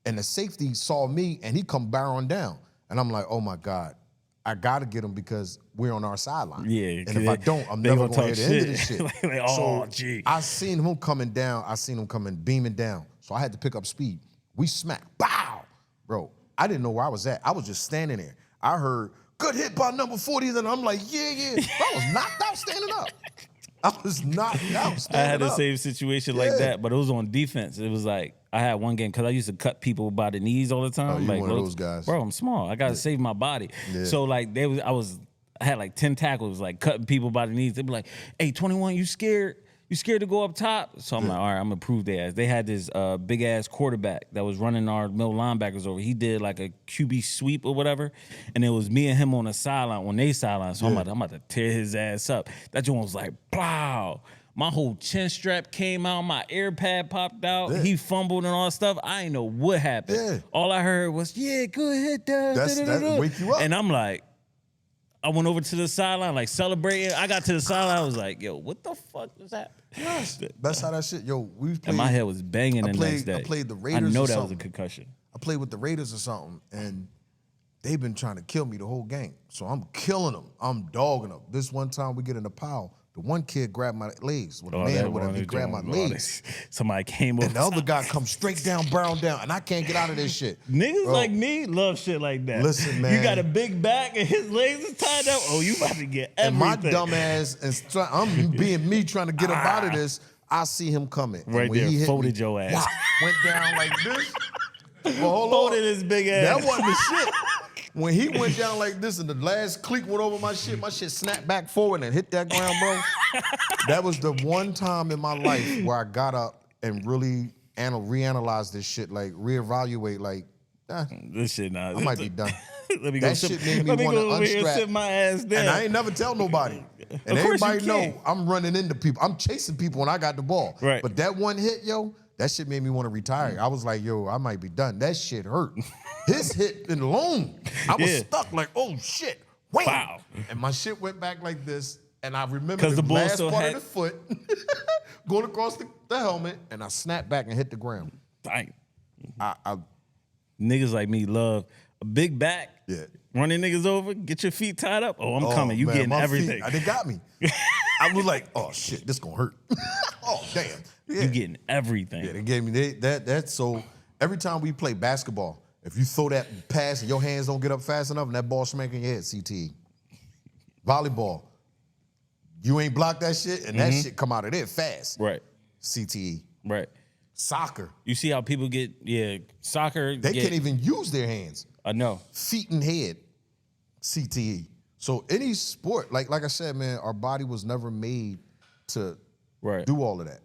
And the safety saw me, and he come barreling down. And I'm like, oh, my God. I got to get him because we're on our sideline. Yeah. And if I don't, I'm never going to hit the end of this shit. Gee. I seen him coming down. I seen him coming, beaming down. So I had to pick up speed. We smacked. Bow! Bro, I didn't know where I was at. I was just standing there. I heard, good hit by number 40. And I'm like, yeah. I was knocked out standing up. I was knocked out. I had the same situation like that, but it was on defense. It was like I had one game because I used to cut people by the knees all the time. Oh, you like one of those guys, bro. I'm small. I gotta save my body. Yeah. So like I had like 10 tackles, like cutting people by the knees. They'd be like, "Hey, 21, you scared? You scared to go up top?" So I'm like, all right, I'm gonna prove their ass. They had this big ass quarterback that was running our middle linebackers over. He did like a QB sweep or whatever, and it was me and him on the sideline, on their sideline. So I'm about to tear his ass up. That joint was like, plow. My whole chin strap came out, my ear pad popped out. Yeah. He fumbled and all that stuff. I ain't know what happened. Yeah. All I heard was, "Yeah, good hit, that wake you up." And I'm like, I went over to the sideline, like celebrating. I got to the sideline, I was like, "Yo, what the fuck was that?" That's how that shit. Yo, we played. And my head was banging the next day. I played the Raiders. I know that was a concussion. I played with the Raiders or something, and they've been trying to kill me the whole game. So I'm killing them. I'm dogging them. This one time we get in a pile. The one kid grabbed my legs. With a man or whatever, he grabbed my legs. Somebody came over. And the other guy comes straight down, barrel down, and I can't get out of this shit. Niggas like me love shit like that. Listen, man. You got a big back and his legs is tied up. Oh, you about to get everything. And my dumb ass, I'm being me trying to get up out of this. I see him coming. Right there, he folded your ass. Wow, went down like this. Well, hold folded on. his big ass. That wasn't the shit. When he went down like this and the last cleat went over my shit snapped back forward and hit that ground, bro. That was the one time in my life where I got up and really reanalyzed this shit, like reevaluate, like, this shit now. I might be done. Let me go shit made me want to unstrap. Sit my ass down. And I ain't never tell nobody. And everybody know I'm running into people. I'm chasing people when I got the ball. Right. But that one hit, yo, that shit made me want to retire. I was like, yo, I might be done. That shit hurt. His hit alone, I was stuck like, oh shit, wham. Wow. And my shit went back like this, and I remember the last part of the foot going across the helmet, and I snapped back and hit the ground. Dang. I Niggas like me love a big back. Yeah. Running niggas over, get your feet tied up. Oh, I'm coming. You getting everything. They got me. I was like, oh shit, this gonna hurt. Oh damn. Yeah. You getting everything. Yeah, they gave me that. So every time we play basketball, if you throw that pass and your hands don't get up fast enough and that ball smacking your head, CTE. Volleyball, you ain't blocked that shit and that shit come out of there fast. Right. CTE. Right. Soccer. You see how people get, soccer. They can't even use their hands. I know. Feet and head, CTE. So any sport, like I said, man, our body was never made to do all of that.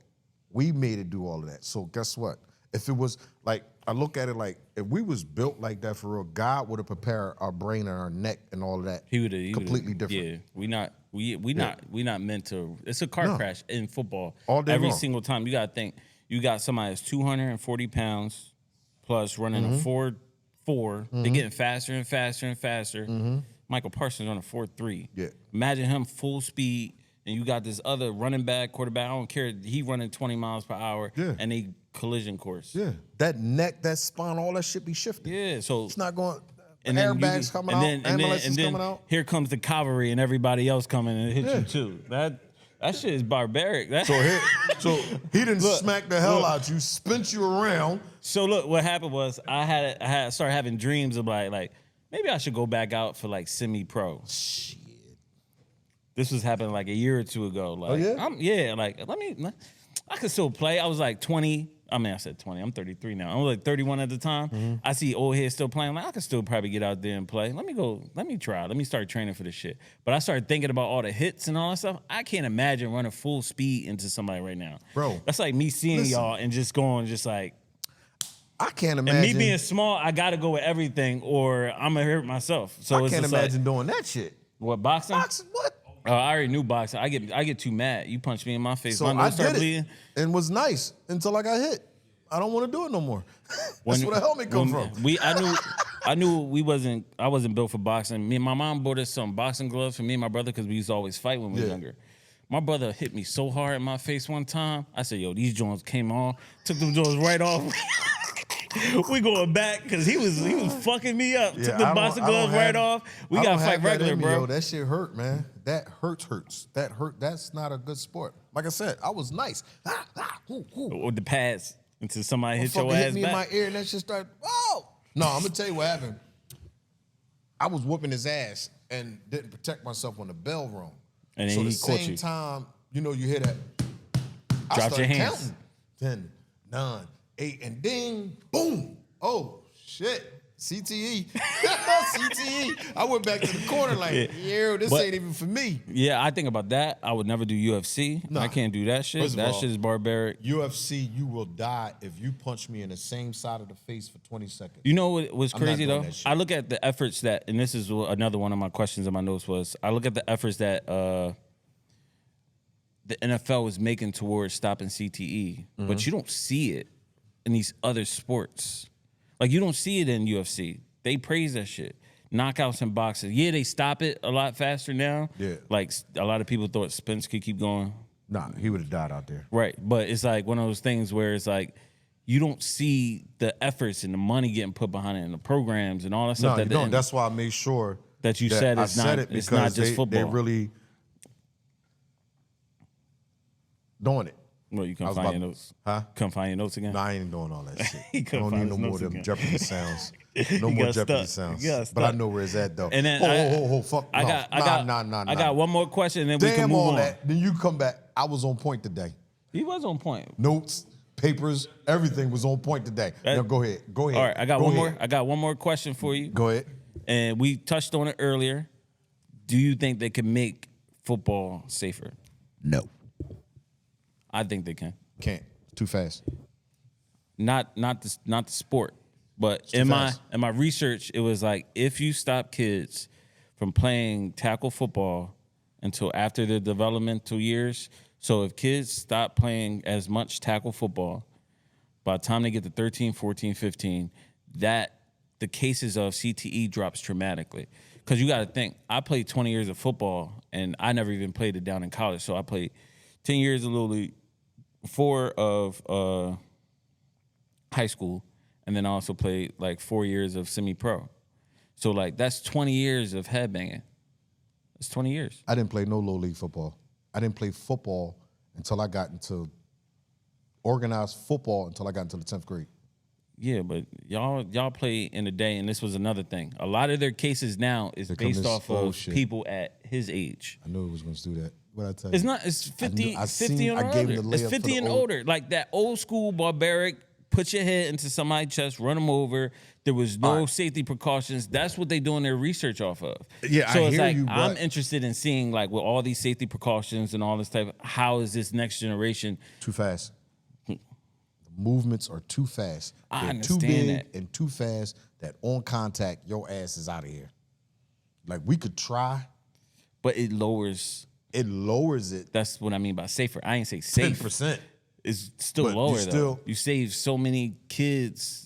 We made it do all of that. So guess what? If it was like, I look at it like, if we was built like that for real, God would have prepared our brain and our neck and all of that. He would have completely different. Yeah, we not meant to. It's a car crash in football all day every long. single time. You gotta think. You got somebody that's 240 pounds plus running a 4.4. They're getting faster and faster and faster. Michael Parsons on a 4.3. Yeah. Imagine him full speed, and you got this other running back, quarterback. I don't care. He running 20 miles per hour. Yeah. And they collision course. Yeah. That neck, that spine, all that shit be shifting. Yeah. So it's not going. And airbags coming out. Ambulances coming out. Here comes the cavalry and everybody else coming and hit you too. That shit is barbaric. So he didn't smack the hell out you, spent you around. So look, what happened was I started having dreams of like maybe I should go back out for like semi-pro. Shit. This was happening like a year or two ago. Like, I could still play. I was like 20. I mean, I said 20. I'm 33 now. I was like 31 at the time. I see old heads still playing. Like, I could still probably get out there and play. Let me try. Let me start training for this shit. But I started thinking about all the hits and all that stuff. I can't imagine running full speed into somebody right now. Bro. That's like me seeing y'all and just going just like. I can't imagine. And me being small, I got to go with everything or I'm going to hurt myself. So I can't imagine doing that shit. What, boxing? Boxing, what? I already knew boxing. I get too mad. You punch me in my face. So I did it and was nice until I got hit. I don't want to do it no more. That's where the helmet come from. I knew I wasn't built for boxing. Me and my mom bought us some boxing gloves for me and my brother because we used to always fight when we were younger. My brother hit me so hard in my face one time. I said, yo, these joints came on. Took them joints right off. We going back because he was fucking me up. Yeah, Took the boxing gloves right off. We got to fight regular, bro. Yo, that shit hurt, man. That hurts. That hurt. That's not a good sport. Like I said, I was nice. Or the pads. Until somebody hit your ass hit me back. in my ear and that shit started, oh! No, I'm gonna tell you what happened. I was whooping his ass and didn't protect myself when the bell rung. And then so he the caught same you. time, you hear that. I Drop started your hands. counting. 10, 9, 8, and ding, boom. Oh, shit. CTE. CTE. I went back to the corner like, this ain't even for me. Yeah, I think about that. I would never do UFC. Nah. I can't do that shit. That shit is barbaric. UFC, you will die if you punch me in the same side of the face for 20 seconds. You know what was I'm not crazy doing though? that shit. I look at the efforts that, and this is another one of my questions in my notes was, I look at the efforts that the NFL was making towards stopping CTE, but you don't see it in these other sports. Like, you don't see it in UFC. They praise that shit. Knockouts and boxing. Yeah, they stop it a lot faster now. Yeah. Like, a lot of people thought Spence could keep going. Nah, he would have died out there. Right. But it's like one of those things where it's like, you don't see the efforts and the money getting put behind it and the programs and all that stuff. No, you don't. That's why I made sure that you said it's not just football. They really doing it. Well, you can find your notes. Huh? Come find your notes again. No, I ain't doing all that shit. He I couldn't don't find need no his more notes of them again. Jeopardy sounds. No He more got Jeopardy stuck. sounds. He got But I stuck. know where it's at though. And then Fuck. I no. I got one more question, and then we can Damn move all on. that. Then you come back. I was on point today. He was on point. Notes, papers, everything was on point today. Now go ahead. Go ahead. All right, I got Go one ahead. more. I got one more question for you. Go ahead. And we touched on it earlier. Do you think they can make football safer? No. I think they can. Can't. Too fast. Not the sport, but too in fast. my research, it was like if you stop kids from playing tackle football until after their developmental years. So if kids stop playing as much tackle football, by the time they get to 13, 14, 15, that the cases of CTE drops dramatically. Because you got to think, I played 20 years of football, and I never even played it down in college. So I played 10 years of Little League, 4 of high school, and then I also played like 4 years of semi-pro. So like that's 20 years of headbanging. It's 20 years. I didn't play no low league football. I didn't play football until I got into organized football until I got into the 10th grade. Yeah, but y'all play in the day, and this was another thing. A lot of their cases now is based off of people at his age. I knew it was going to do that. What I tell you? It's not. It's 50, I 50 and I gave him older. the It's layup 50 for and the old. older. Like that old school barbaric. Put your head into somebody's chest, run them over. There was no safety precautions. That's what they doing their research off of. Yeah, so I it's hear like you, but I'm interested in seeing like with all these safety precautions and all this type. How is this next generation? too fast. The movements are too fast. I They're understand too big that. and too fast that on contact, your ass is out of here. Like we could try. But it lowers. It lowers it That's what I mean by safer. I ain't say safe. 10%. It's still But you lower still- though. You save so many kids'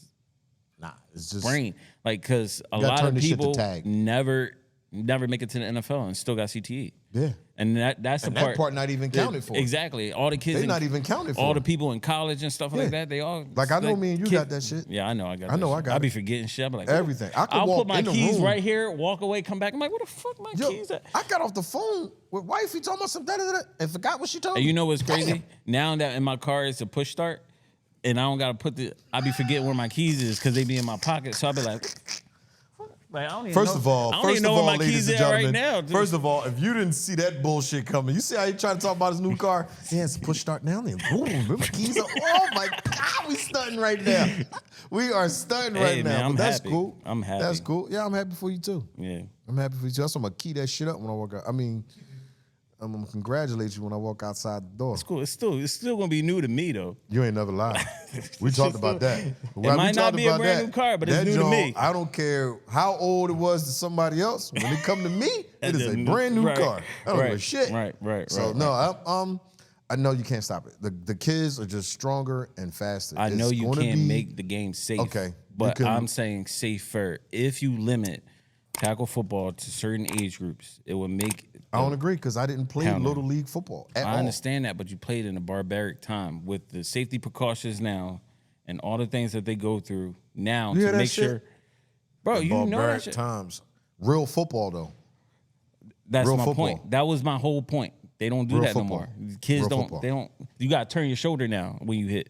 Nah, it's just brain. Like because a gotta lot turn of this shit to people tag. never make it to the NFL and still got CTE. Yeah. And that's And the that part not even counted for. Exactly. All the kids They not even counted for all it. the people in college and stuff Yeah. like that, they all Like, I know me and you got that shit. Yeah, I know I got I know that I shit. got I be it. forgetting shit. I'm like Everything. I could I'll walk put my in the keys room. right here, walk away, come back. I'm like, where the fuck my Yo, keys at? I got off the phone with wifey talking about some da-da-da and forgot what she told me. And you know what's crazy? Damn. Now that in my car it's a push start, and I don't gotta I be forgetting where my keys is because they be in my pocket. So I be like I don't even First know, of all, I don't even know where my ladies keys and at gentlemen, right now. dude. first of all, if you didn't see that bullshit coming, you see how he trying to talk about his new car? Yeah, it's push start now. Then boom, remember my keys are, oh my God, we stunting right now. We are stunting Hey, right man, now. I'm But that's happy. cool. I'm happy. That's cool. Yeah, I'm happy for you too. Yeah. I'm happy for you too. That's why I'm gonna key that shit up when I walk out. I mean, I'm gonna congratulate you when I walk outside the door. It's cool. It's still gonna be new to me though. You ain't never lied. We talked about that. It might not be a brand new car, but it's That new to me. I don't care how old it was to somebody else. When it come to me, it is a brand new Right, car. I don't give a right, shit. right, So right, no, I know you can't stop it. The kids are just stronger and faster. I know It's you gonna can't be- make the game safe. Okay, you But can- I'm saying safer. If you limit tackle football to certain age groups, it will make. I don't agree because I didn't play Counter. little league football at all. I understand that, but you played in a barbaric time with the safety precautions now and all the things that they go through now You hear to that make shit? sure. Bro, you know that Barbaric shit. times. Real football though. That's Real my football. point. That was my whole point. They don't do Real that football. no more. Kids Real don't. football. They don't. You got to turn your shoulder now when you hit.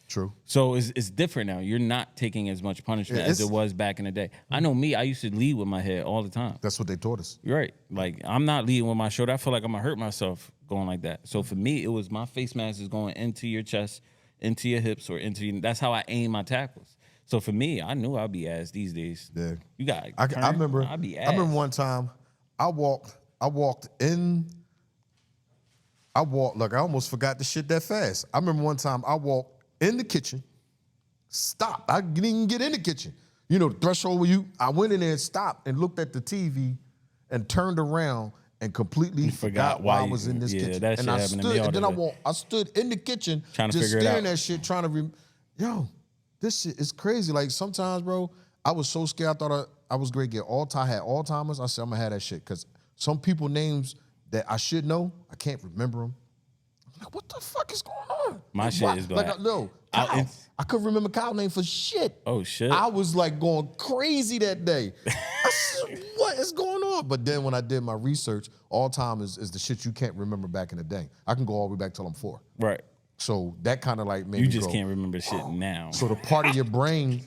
True. So it's different now. You're not taking as much punishment Yeah, as it it's- was back in the day. I know me. I used to lead with my head all the time. That's what they taught us. You're right. Like I'm not leading with my shoulder. I feel like I'm gonna hurt myself going like that. So for me, it was my face mask is going into your chest, into your hips, or into your, that's how I aim my tackles. So for me, I knew I'd be ass these days. Yeah. You got. I remember. I'd be ass. I remember one time I walked like I almost forgot the shit that fast. I remember one time I walked in the kitchen, stopped. I didn't even get in the kitchen. You know, the threshold where I went in there and stopped and looked at the TV and turned around and completely forgot why I was in this kitchen. That shit happened to me all the day. I stood in the kitchen trying to just figure it staring out. at shit, trying to yo, this shit is crazy. Like sometimes, bro, I was so scared. I thought I was great. Had Alzheimer's. I said I'm gonna have that shit because some people names that I should know, I can't remember them. I'm like, what the fuck is going on? My shit is black. No, Kyle. I couldn't remember Kyle's name for shit. Oh shit! I was like going crazy that day. I said, what is going on? But then when I did my research, Alzheimer's is the shit you can't remember back in the day. I can go all the way back till I'm 4. Right. So that kind of like made you me just go, can't remember shit now. So the part of your brain,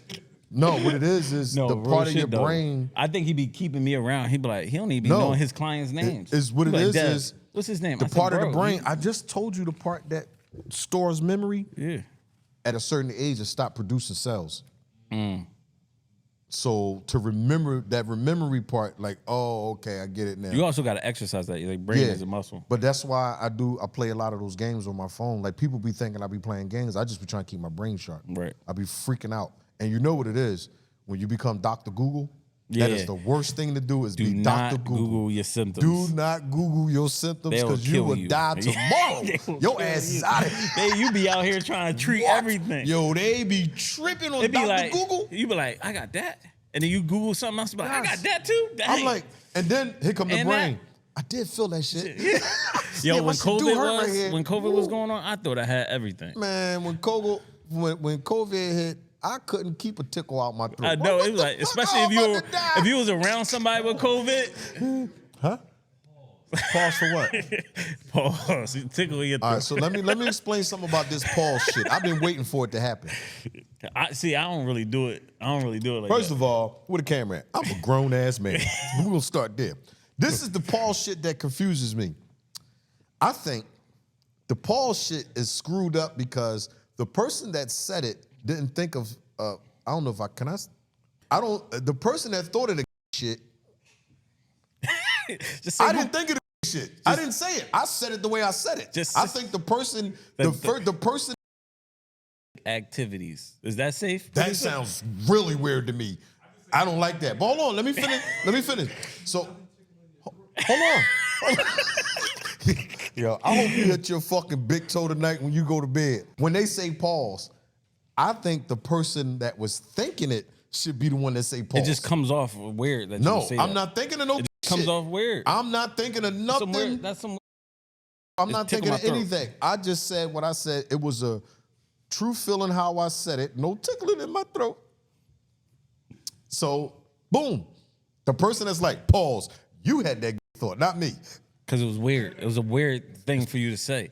no, what it is the part of your brain. I think he be keeping me around. He be like, he don't even be knowing his clients' names. Is what it like, is what's his name? The part of the brain. I just told you the part that stores memory. Yeah. At a certain age, it stopped producing cells. So to remember that memory part, like, oh, okay, I get it now. You also got to exercise that. Like brain is a muscle. But that's why I play a lot of those games on my phone. Like people be thinking I be playing games. I just be trying to keep my brain sharp. Right. I be freaking out. And you know what it is? When you become Dr. Google, that is the worst thing to do is be Dr. Google. Google your symptoms. Do not Google your symptoms because you will die tomorrow. Your ass is out of here. You be out here trying to treat everything. Yo, they be tripping on Dr. Like, Google. You be like, I got that. And then you Google something else, like, I got that too? Dang. I'm like, and then here come the brain. I did feel that shit. Yo, when COVID was going on, I thought I had everything. Man, when COVID hit, I couldn't keep a tickle out my throat. I know, it was like, especially if you was around somebody with COVID. Huh? Pause for what? Pause. Tickle your throat. All right, so let me explain something about this pause shit. I've been waiting for it to happen. I don't really do it. Like First that. of all, where the camera at? I'm a grown ass man. We're gonna start there. This is the pause shit that confuses me. I think the pause shit is screwed up because the person that said it didn't think of. I don't know if I can. The person that thought of the shit. I didn't think of the shit. I didn't say it. I said it the way I said it. I think the person, the person. Activities. Is that safe? That sounds really weird to me. I don't like that. But hold on, let me finish. So, hold on. Yo, I hope you hit your fucking big toe tonight when you go to bed. When they say pause, I think the person that was thinking it should be the one that say pause. It just comes off weird. That you say I'm that. not thinking of no shit. It comes off weird. I'm not thinking of nothing. I'm not thinking of anything. I just said what I said. It was a true feeling how I said it. No tickling in my throat. So, boom. The person that's like, pause. You had that thought, not me. Because it was weird. It was a weird thing for you to say.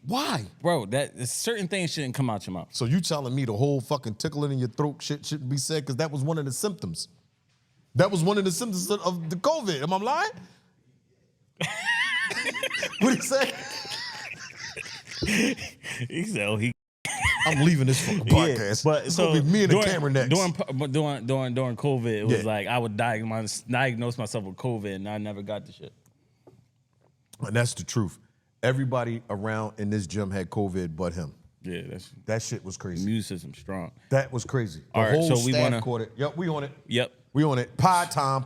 Why? Bro, certain things shouldn't come out your mouth. So you telling me the whole fucking tickling in your throat shit shouldn't be said because that was one of the symptoms. That was one of the symptoms of the COVID. Am I lying? What did he say? He said, I'm leaving this fucking podcast. But it's so gonna be me and the camera next. During COVID, it was like I would diagnose myself with COVID, and I never got the shit. And that's the truth. Everybody around in this gym had COVID but him. Yeah, that shit was crazy. Immune system strong. That was crazy. The All right, whole so staff caught it. Yep, we on it. Yep. We on it. Pod time.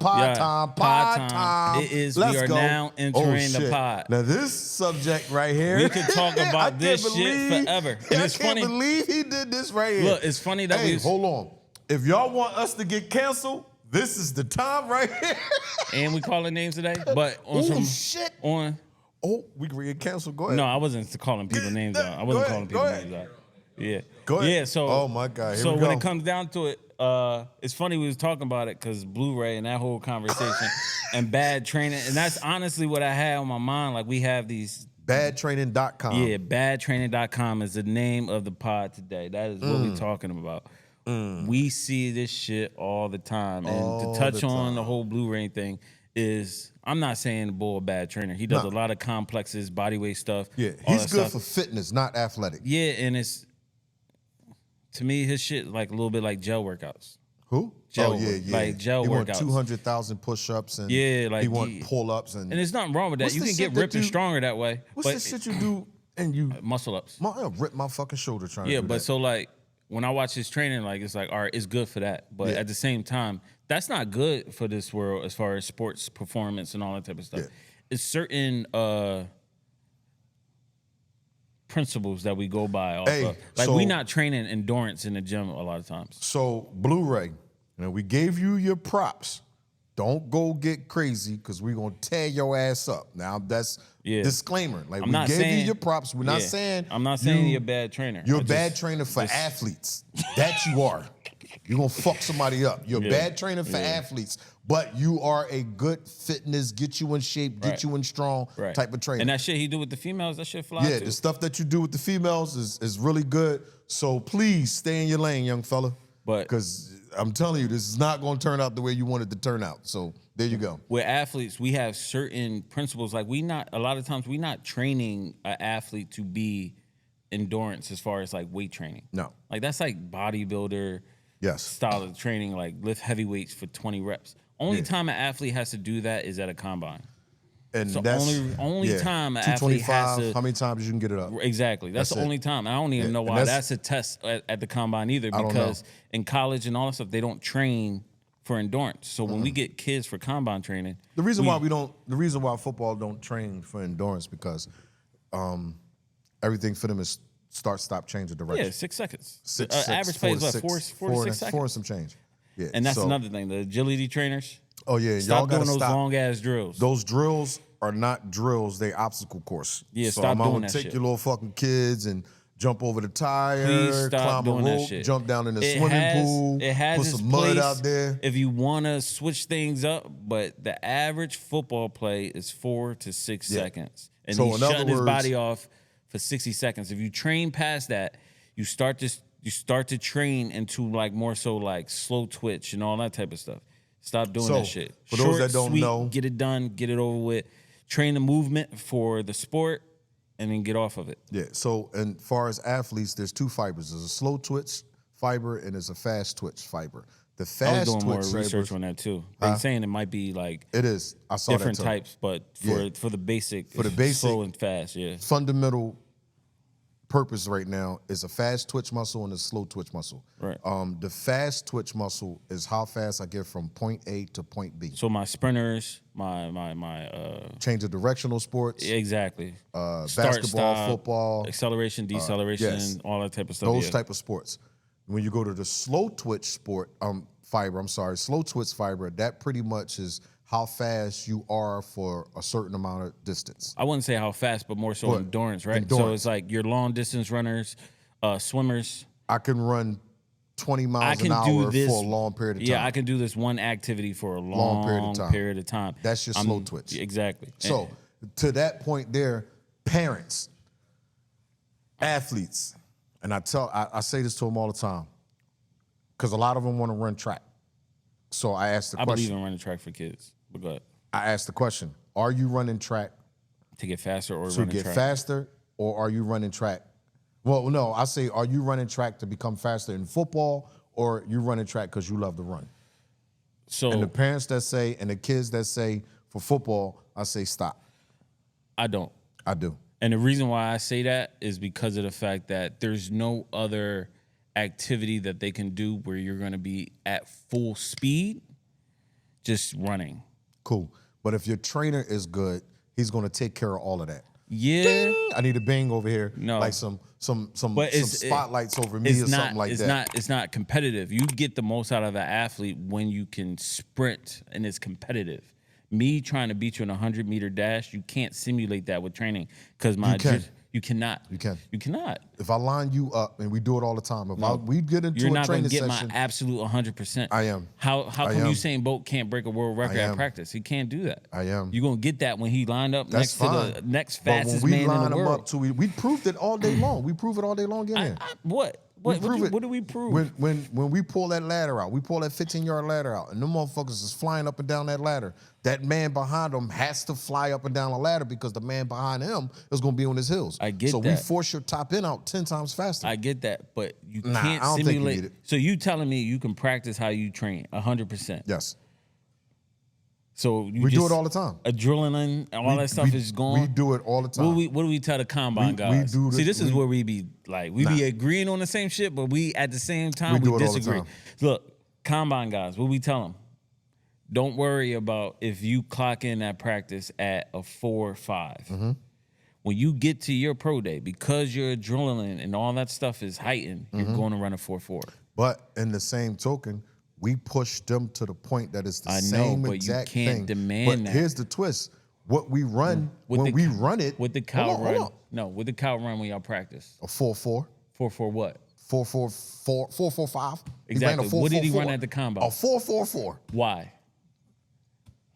It is. Let's we are go. now entering the pod. Now this subject right here. We could talk about this shit forever. And I can't believe he did this right here. Look, it's funny that hold on. If y'all want us to get canceled, this is the time right here. And we calling names today, but on shit. We can get canceled. Go ahead. No, I wasn't calling people names out. I wasn't calling people names out. Yeah. Go ahead. Yeah. So. Oh my God. So when it comes down to it, it's funny we was talking about it because Blu-ray and that whole conversation and bad training, and that's honestly what I had on my mind. Like we have these badtraining.com. Yeah, badtraining.com is the name of the pod today. That is what we're talking about. We see this shit all the time, and to touch on the whole Blu-ray thing, is, I'm not saying Bull a bad trainer. He does a lot of complexes, body weight stuff. Yeah, all he's that good stuff. for fitness, not athletic. Yeah, and it's, to me, his shit like a little bit like gel workouts. Who? Gel, yeah. like gel he workouts. He want 200,000 push-ups and yeah, like he want pull-ups and there's nothing wrong with that. What's You the can shit get that ripped and you- stronger that way. What's the shit you do and you muscle ups? I'll rip my fucking shoulder trying Yeah, to do but that. so like when I watch his training, like it's like, all right, it's good for that. But at the same time, that's not good for this world as far as sports performance and all that type of stuff. Yeah. It's certain principles that we go by off of. Like we not training endurance in the gym a lot of times. So Blu-ray, we gave you your props. Don't go get crazy because we're gonna tear your ass up. Now that's disclaimer. Like I'm we not gave saying, you your props. We're not saying I'm not saying you're a bad trainer. You're a bad trainer for athletes. That you are. You're gonna fuck somebody up. You're a bad trainer for athletes, but you are a good fitness, get you in shape, get you in strong type of trainer. And that shit he do with the females, that shit fly Yeah, too. the stuff that you do with the females is really good. So please stay in your lane, young fella. Because I'm telling you, this is not going to turn out the way you want it to turn out. So there you go. With athletes, we have certain principles. Like a lot of times we not training an athlete to be endurance as far as like weight training. No. Like that's like bodybuilder style of training, like lift heavy weights for 20 reps. Only time an athlete has to do that is at a combine. And so that's only time an athlete has to. How many times you can get it up? Exactly. That's the only time. I don't even know why that's a test at the combine either, because in college and all that stuff, they don't train for endurance. So when we get kids for combine training, the reason why football don't train for endurance because everything for them is start, stop, change of direction. Yeah, 6 seconds. Average Average play is what, 4 to 6 seconds? 4 and some change. Yeah. And that's another thing. The agility trainers. Oh yeah, stop doing those long ass drills. Those drills are not drills; they obstacle course. Yeah, so stop doing gonna that take shit. your little fucking kids and jump over the tire, Please stop climb a doing that rope, shit. jump down in the swimming pool, It has put its some mud place out there. if you want to switch things up, but the average football play is 4 to 6 seconds, and So he's in other shutting his words- body off for 60 seconds. If you train past that, you start to train into like more so like slow twitch and all that type of stuff. Stop doing that shit. For those that don't sweet, know- get it done, get it over with. Train the movement for the sport, and then get off of it. Yeah. So, and far as athletes, there's two fibers. There's a slow twitch fiber and there's a fast twitch fiber. The I was fast doing more twitch research fiber, on that too. They're saying it might be like it is. I saw different that too. types, but for the basic, slow and fast, yeah. Fundamental purpose right now is a fast twitch muscle and a slow twitch muscle. Right. The fast twitch muscle is how fast I get from point A to point B. So my sprinters, my Change of directional sports. exactly. Start, Basketball, stop, football. acceleration, deceleration, yes. all that type of stuff. Those type of sports. When you go to the slow twitch slow twitch fiber, that pretty much is how fast you are for a certain amount of distance. I wouldn't say how fast, but more so But endurance, right? So endurance. it's like your long distance runners, swimmers. I can run 20 miles I an can hour do this for a long period of time. Yeah, I can do this one activity for a long period of time. That's your slow twitch. Exactly. So to that point there, parents, athletes, and I say this to them all the time, because a lot of them want to run track. So I asked the I believe question. in running track for kids. But go ahead. I asked the question: are you running track To get faster or to running get track? faster, or are you running track? Well, no, I say, are you running track to become faster in football, or you running track because you love to run? So And the parents that say, and the kids that say, for football, I say stop. I don't. I do. And the reason why I say that is because of the fact that there's no other activity that they can do where you're going to be at full speed just running. Cool. But if your trainer is good, he's going to take care of all of that. Yeah. Ding! I need a bing over here. No. Like some But spotlights over me or something like that. It's not competitive. You get the most out of the athlete when you can sprint and it's competitive. Me trying to beat you in a 100-meter dash, you can't simulate that with training because you cannot. You can. You cannot. If I line you up, and we do it all the time, we get into You're a not going training to get session. my absolute 100%. I am. How come am. Usain Bolt can't break a world record I at am. practice? He can't do that. I am. You're going to get that when he lined up That's next fine. to the next But fastest when we man line in the him world. up to we proved it all day long. We prove it all day long in here. What What do we prove? When we pull that ladder out, we pull that 15-yard ladder out, and them motherfuckers is flying up and down that ladder. That man behind them has to fly up and down the ladder because the man behind him is going to be on his heels. I get so that. we force your top end out 10 times faster. I get that, but you Nah, can't I don't think you simulate. need it. So you telling me you can practice how you train 100%? Yes. So we do it all the time. Adrenaline, all that stuff is gone. We do it all the time. What do we tell the combine guys? See, this is where we be like, be agreeing on the same shit, but we at the same time we disagree. Look, combine guys, what we tell them? Don't worry about if you clock in at practice at a 4.5. When you get to your pro day, because your adrenaline and all that stuff is heightened, you're going to run a 4.4. But in the same token, we push them to the point that it's the same exact thing. You can't demand but that. Here's the twist. What we run, when we run it. With the cow run. No, with the cow run when y'all practice. A 4.4. 4.4 what? 4.4, 4.45. Exactly. What did he run at the combine? A 4.44. Why?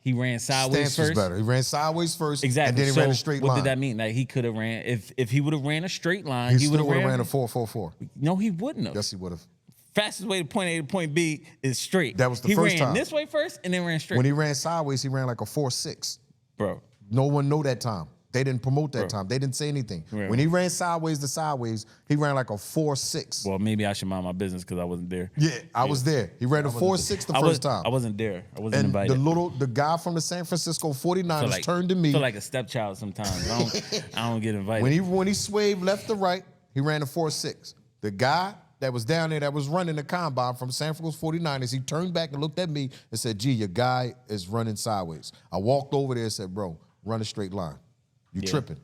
He ran sideways Stance first. Was better. He ran sideways first. Exactly. And then he ran a straight line. What did that mean? Like he could have ran if he would have ran a straight line, he would have ran a 4.44. No, he wouldn't have. Yes, he would have. Fastest way to point A to point B is straight. That was the first time. He ran this way first and then ran straight. When he ran sideways, he ran like a 4.6. Bro. No one know that time. They didn't promote that time. They didn't say anything. When he ran sideways to sideways, he ran like a 4.6. Well, maybe I should mind my business because I wasn't there. Yeah, I was there. He ran a 4.6 the first time. I wasn't there. I wasn't invited. The guy from the San Francisco 49ers turned to me. I feel like a stepchild sometimes. I don't get invited. When he swayed left to right, he ran a 4.6. The guy that was down there that was running the combine from San Francisco 49ers, he turned back and looked at me and said, "Gee, your guy is running sideways." I walked over there and said, "Bro, run a straight line. You tripping.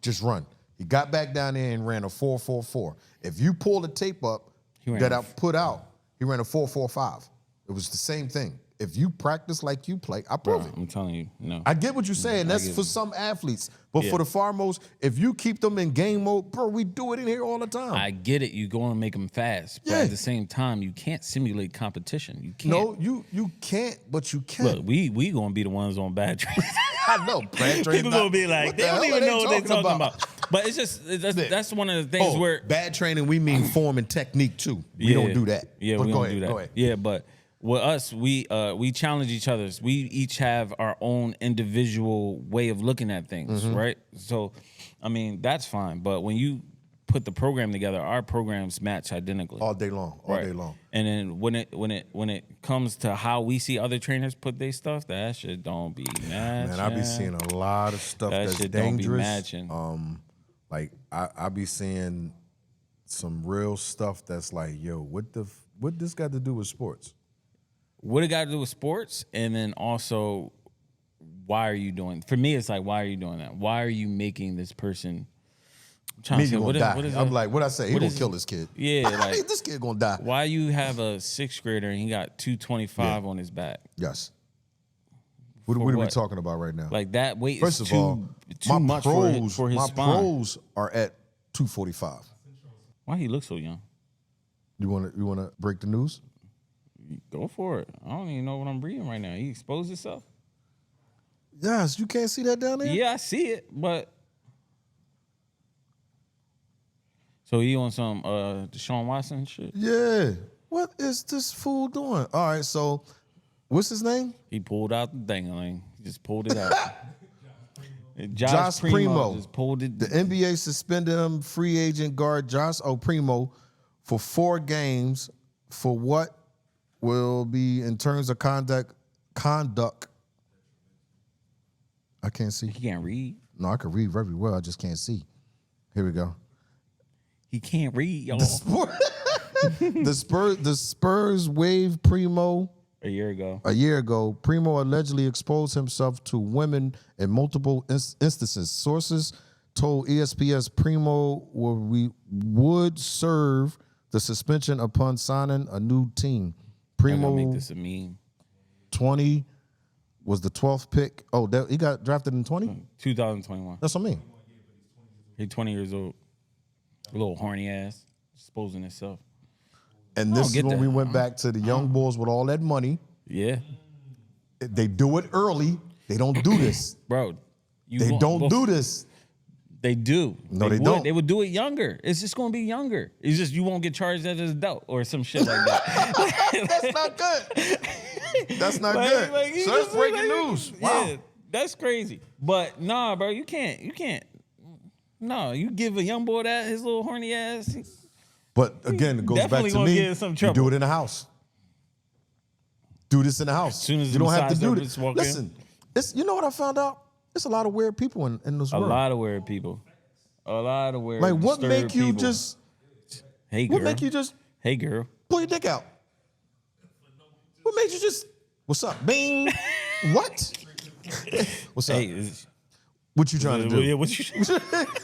Just run." He got back down there and ran a 4.44. If you pull the tape up that I put out, he ran a 4.45. It was the same thing. If you practice like you play, I prove it. I'm telling you, no. I get what you're saying. That's for some athletes. But for the foremost, if you keep them in game mode, bro, we do it in here all the time. I get it. You go and make them fast. But at the same time, you can't simulate competition. You can't. No, you can't, but you can. Look, we going to be the ones on bad trains. I know. Bad trains. People going to be like, they don't even know what they're talking about. But it's just, that's one of the things where. Bad training, we mean form and technique too. We don't do that. Yeah, but we go don't ahead, do that. Go ahead. Yeah, but with us, we challenge each other. We each have our own individual way of looking at things, right? So, I mean, that's fine. But when you put the program together, our programs match identically all day long, all day long. And then when it comes to how we see other trainers put their stuff, that shit don't be matching. Man, I be seeing a lot of stuff that's shit dangerous. Don't be matching. Like I be seeing some real stuff that's like, yo, what this got to do with sports? What it got to do with sports, and then also, why are you doing? For me, it's like, why are you doing that? Why are you making this person? Me gonna die. I'm like, what I say? He gonna kill this kid. Yeah, like this kid gonna die. Why you have a 6th grader and he got 225 on his back? Yes. What are we talking about right now? Like that weight First is of all, too much for his spine. My pros are at 245. Why he look so young? You wanna break the news? Go for it. I don't even know what I'm reading right now. He exposed himself. Yes, you can't see that down there? Yeah, I see it, but so he on some Deshaun Watson shit? Yeah. What is this fool doing? All right, so what's his name? He pulled out the dangling. He just pulled it out. Josh Primo just pulled it. The NBA suspended him, free agent guard Josh Primo, for 4 games for what will be in terms of conduct. I can't see. He can't read. No, I can read very well. I just can't see. Here we go. He can't read, y'all. The Spurs waived Primo a year ago. Primo allegedly exposed himself to women in multiple instances. Sources told ESPN's Primo would serve the suspension upon signing a new team. Primo, make this a meme. 20 was the 12th pick. Oh, he got drafted in 20? 2021. That's what I mean. He's 20 years old. A little horny ass, exposing himself. And this is when we went back to the young bulls with all that money. Yeah. They do it early. They don't do this. Bro. They don't do this. They do. No, they don't. They would do it younger. It's just going to be younger. It's just you won't get charged as an adult or some shit like that. That's not good. That's not good. So that's breaking news. Wow. Yeah, that's crazy. But nah, bro, you can't. No, you give a young boy that his little horny ass. But again, it goes back to me. You do it in the house. Do this in the house. As soon as you don't have to do this. Listen, you know what I found out? It's a lot of weird people in this world. A lot of weird people. Like, what make you people. just? Hey, girl. What make you just? Hey, girl. Pull your dick out. What made you just? What's up? Bing. What? What's up? Hey, what you trying to do? Yeah, what you?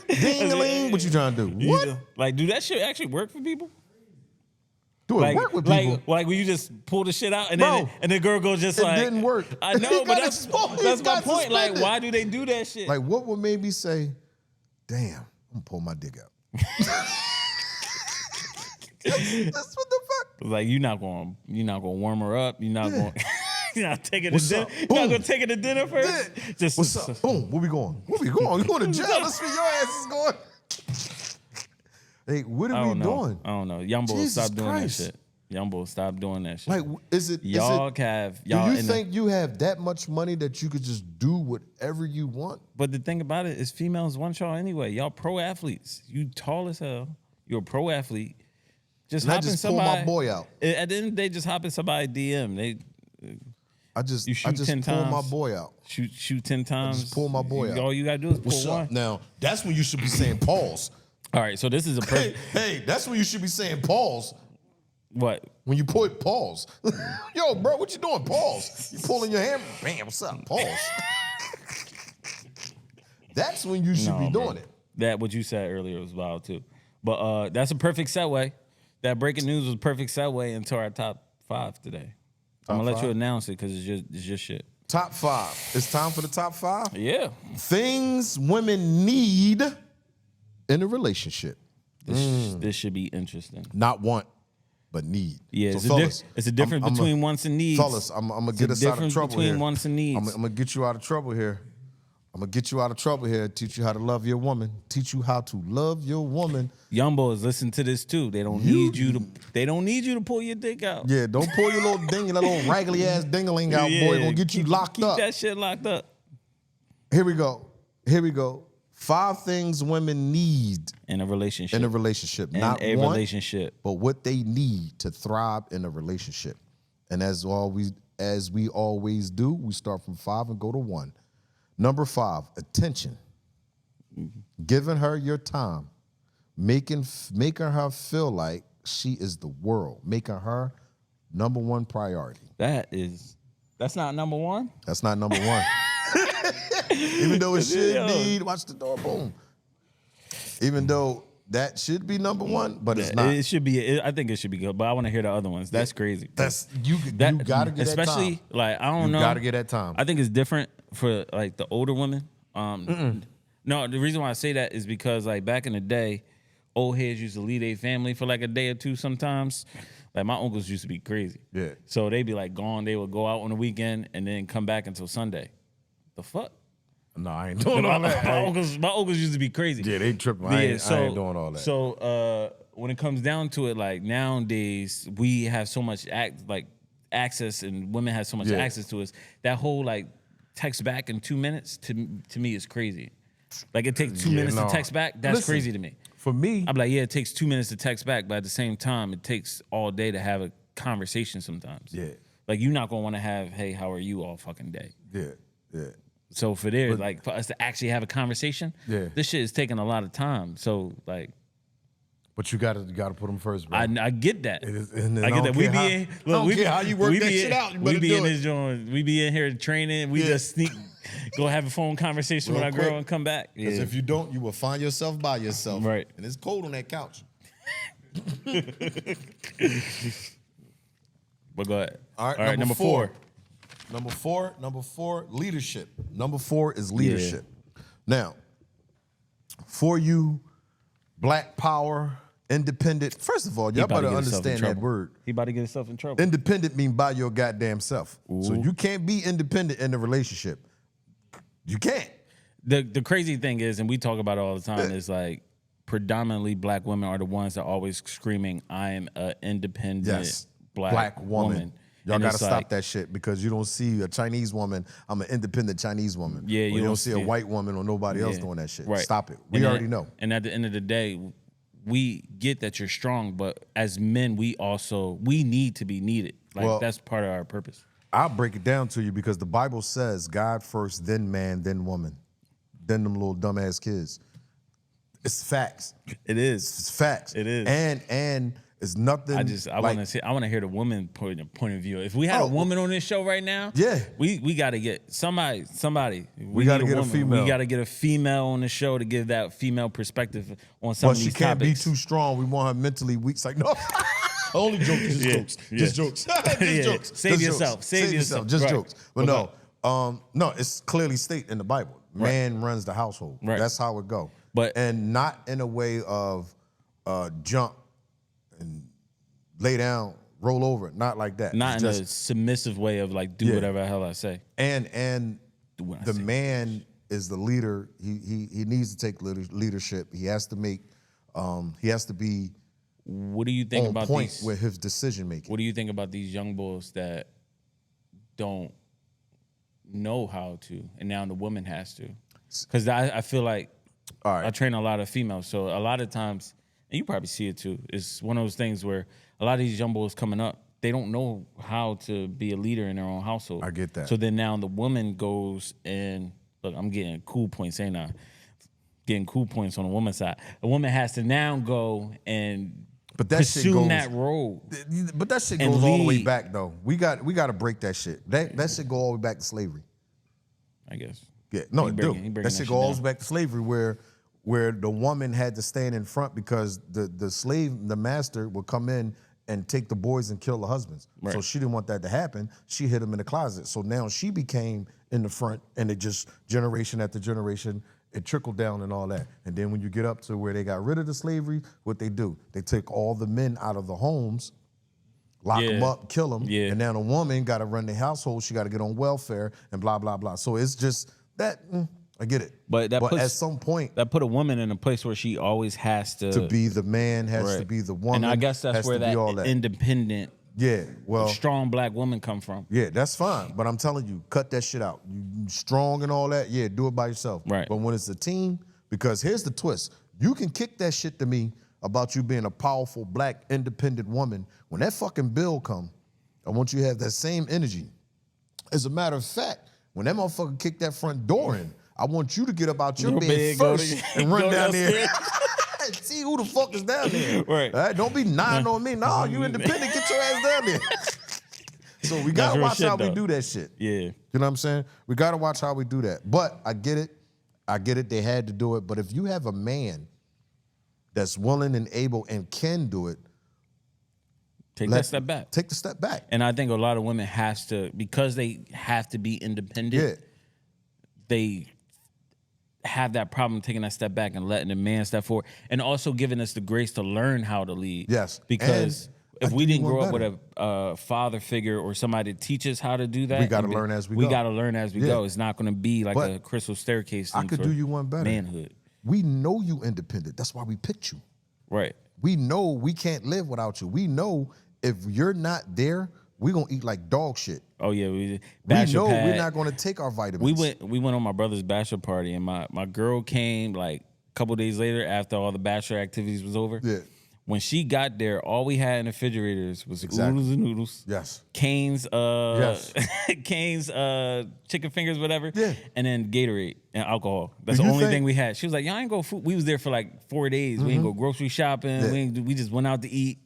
Ding-a-ling. What you trying to do? What? Like, do that shit actually work for people? Do it work with people? Like when you just pull the shit out and then the girl goes just like, it didn't work. I know, but that's my point. Like, why do they do that shit? Like, what would make me say, damn, I'm gonna pull my dick out? That's what the fuck. Like, you're not gonna warm her up. You're not going. You're not taking to dinner. You're not gonna take her to dinner first. Just what's up? Boom. Where we going? Where we going? We going to jail. That's where your ass is going. Hey, what are we doing? I don't know. Young boys, stop doing that shit. Young boys, stop doing that shit. Like, is it? Y'all. Do you think you have that much money that you could just do whatever you want? But the thing about it is, females want y'all anyway. Y'all pro athletes. You tall as hell. You're a pro athlete. Just hop in somebody. Pull my boy out. At the end of the day, just hop in somebody DM. I just 10 pull times. my boy out. Shoot 10 times. Just pull my boy out. All you gotta do is pull What's one. up? Now that's when you should be saying pause. All right, so this is a perfect. Hey, that's when you should be saying pause. What? When you put pause. Yo, bro, what you doing? Pause. You pulling your hand. Bam, what's up? Pause. That's when you should be doing it. That what you said earlier was wild too. But that's a perfect segue. That breaking news was a perfect segue into our top 5 today. I'm gonna let you announce it because it's just shit. Top 5. It's time for the top 5? Yeah. Things women need in a relationship. This should be interesting. Not want, but need. Yeah, so it's a difference between wants and needs. Fellas, I'm gonna get us out of trouble between here. Wants and needs. I'm gonna get you out of trouble here. Teach you how to love your woman. Teach you how to love your woman. Young boys, listen to this too. They don't need you to. They don't need you to pull your dick out. Yeah, don't pull your little ding, that little raggedy ass dingling out, boy. Gonna get you locked up. Keep that shit locked up. Here we go. 5 things women need in a relationship. Not a want, relationship, but what they need to thrive in a relationship. And as we always do, we start from 5 and go to 1. Number 5, attention. Giving her your time, making her feel like she is the world, making her number 1 priority. That's not number 1? That's not number 1. Even though it should be, watch the door, boom. Even though that should be number 1, but it's not. It should be. I think it should be good, but I want to hear the other ones. That's crazy. You gotta get that time. Especially like I don't know. You gotta get that time. I think it's different for like the older women. No, the reason why I say that is because like back in the day, old heads used to leave their family for like a day or two sometimes. Like my uncles used to be crazy. Yeah. So they'd be like gone. They would go out on the weekend and then come back until Sunday. The fuck? No, I ain't doing all that. My uncles used to be crazy. Yeah, they tripping. I ain't doing all that. So when it comes down to it, like nowadays we have so much access, and women have so much access to us. That whole like text back in 2 minutes to me is crazy. Like it takes 2 minutes to text back. That's crazy to me. For me, I'm like, yeah, it takes 2 minutes to text back, but at the same time, it takes all day to have a conversation sometimes. Yeah. Like you're not gonna want to have, hey, how are you all fucking day? Yeah. So for us to actually have a conversation, this shit is taking a lot of time. So like, but you gotta put them first, bro. I get that. I get that. We be in. Look, we how you work that shit out. You we be do in it. this joint. We be in here training. We just sneak, go have a phone conversation with our girl and come back. Because if you don't, you will find yourself by yourself. Right. And it's cold on that couch. But go ahead. All right, number 4. Number four, leadership. Number 4 is leadership. Now, for you, Black Power, independent. First of all, y'all better understand that word. He about to get himself in trouble. Independent mean by your goddamn self. Ooh. So you can't be independent in a relationship. You can't. The crazy thing is, and we talk about it all the time, is like predominantly black women are the ones that are always screaming, "I am an independent black woman." Y'all And got to it's stop like, that shit because you don't see a Chinese woman. I'm an independent Chinese woman. Yeah, Or you you don't don't see a see it. white woman or nobody else Yeah. doing that shit. Right. Stop it. We And already then- know. And at the end of the day, we get that you're strong, but as men, we need to be needed. Like Well, that's part of our purpose. I'll break it down to you because the Bible says God first, then man, then woman, then them little dumbass kids. It's facts. It is. It's facts. It is. And it's nothing. I want to hear the woman point of view. If we had Oh, a woman on this show right now, Yeah. we got to get somebody. We gotta need get a woman. female. We got to get a female on the show to give that female perspective on some But of she these can't topics. be too strong. We want her mentally weak. It's like, no. Only jokes. Just jokes. Just jokes. Just Yeah. jokes. Save Just yourself. jokes. Save yourself. Just Right. jokes. But no, it's clearly stated in the Bible. Man runs the household. Right. That's how it go. But- and not in a way of jump and lay down, roll over. Not like that. Not It's in just, a submissive way of like do Yeah. whatever the hell I say. and When I the say man is the leader. He needs to take leadership. He has to make. He has to be What do you think on about point these? with his decision making. What do you think about these young boys that don't know how to, and now the woman has to? Because I feel like All right. I train a lot of females, so a lot of times, and you probably see it too, it's one of those things where a lot of these young boys coming up, they don't know how to be a leader in their own household. I get that. So then now the woman goes and, look, I'm getting cool points, ain't I? Getting cool points on the woman's side. The woman has to now go and But that shit pursue goes- that role. But that shit And goes all the way lead. back though. We got to break that shit. That shit go all the way back to slavery. I guess. Yeah, no, He it bringing- he do. bringing That that shit shit go all the down. way back to slavery where the woman had to stand in front because the slave, the master would come in and take the boys and kill the husbands. Right. So she didn't want that to happen. She hid them in the closet. So now she became in the front, and it just generation after generation, it trickled down and all that. And then when you get up to where they got rid of the slavery, what they do? They take all the men out of the homes, lock them Yeah. up, kill them, Yeah. and now the woman got to run the household. She got to get on welfare and blah blah blah. So it's just that. I get it. But that puts- at some point, That put a woman in a place where she always has to be the man, has to Right. be the woman. And I guess that's has where to be all that independent, yeah, well, strong black woman come from. yeah, that's fine. But I'm telling you, cut that shit out. You strong and all that, yeah, do it by yourself. Right. But when it's a team, because here's the twist. You can kick that shit to me about you being a powerful black independent woman. When that fucking bill come, I want you to have that same energy. As a matter of fact, when that motherfucker kick that front door in, I want you to get up out your Little bed bed, go first to- and run go down there. downstairs. See who the fuck is down there. Right. All right? Don't be nodding on me. No, you independent. Get your ass down there. So we gotta real watch shit, how we though. do that shit. Yeah. You know what I'm saying? We gotta watch how we do that. But I get it. I get it. They had to do it. But if you have a man that's willing and able and can do it, Take that step back. Take the step back. And I think a lot of women has to, because they have to be independent, Yeah. they have that problem taking that step back and letting the man step forward, and also giving us the grace to learn how to lead. Yes. Because And if I we do didn't one grow up better. with a father figure or somebody to teach us how to do that, We gotta and learn as we We go. got to learn as we Yeah. go. It's not going to be like But a crystal staircase. I thing could for do you one better. manhood. We know you independent. That's why we picked you. Right. We know we can't live without you. We know if you're not there, we're gonna eat like dog shit. Oh yeah, We bachelor know pad. we're not gonna take our vitamins. We went on my brother's bachelor party, and my girl came like a couple days later after all the bachelor activities was over. Yeah. When she got there, all we had in the refrigerators was Exactly. oodles and noodles. Yes. Cane's Yes. Cane's chicken fingers, whatever. Yeah. And then Gatorade and alcohol. That's Do the you only think- thing we had. She was like, "Y'all ain't go food." We was there for like 4 days. We ain't go grocery shopping. Yeah. We just went out to eat.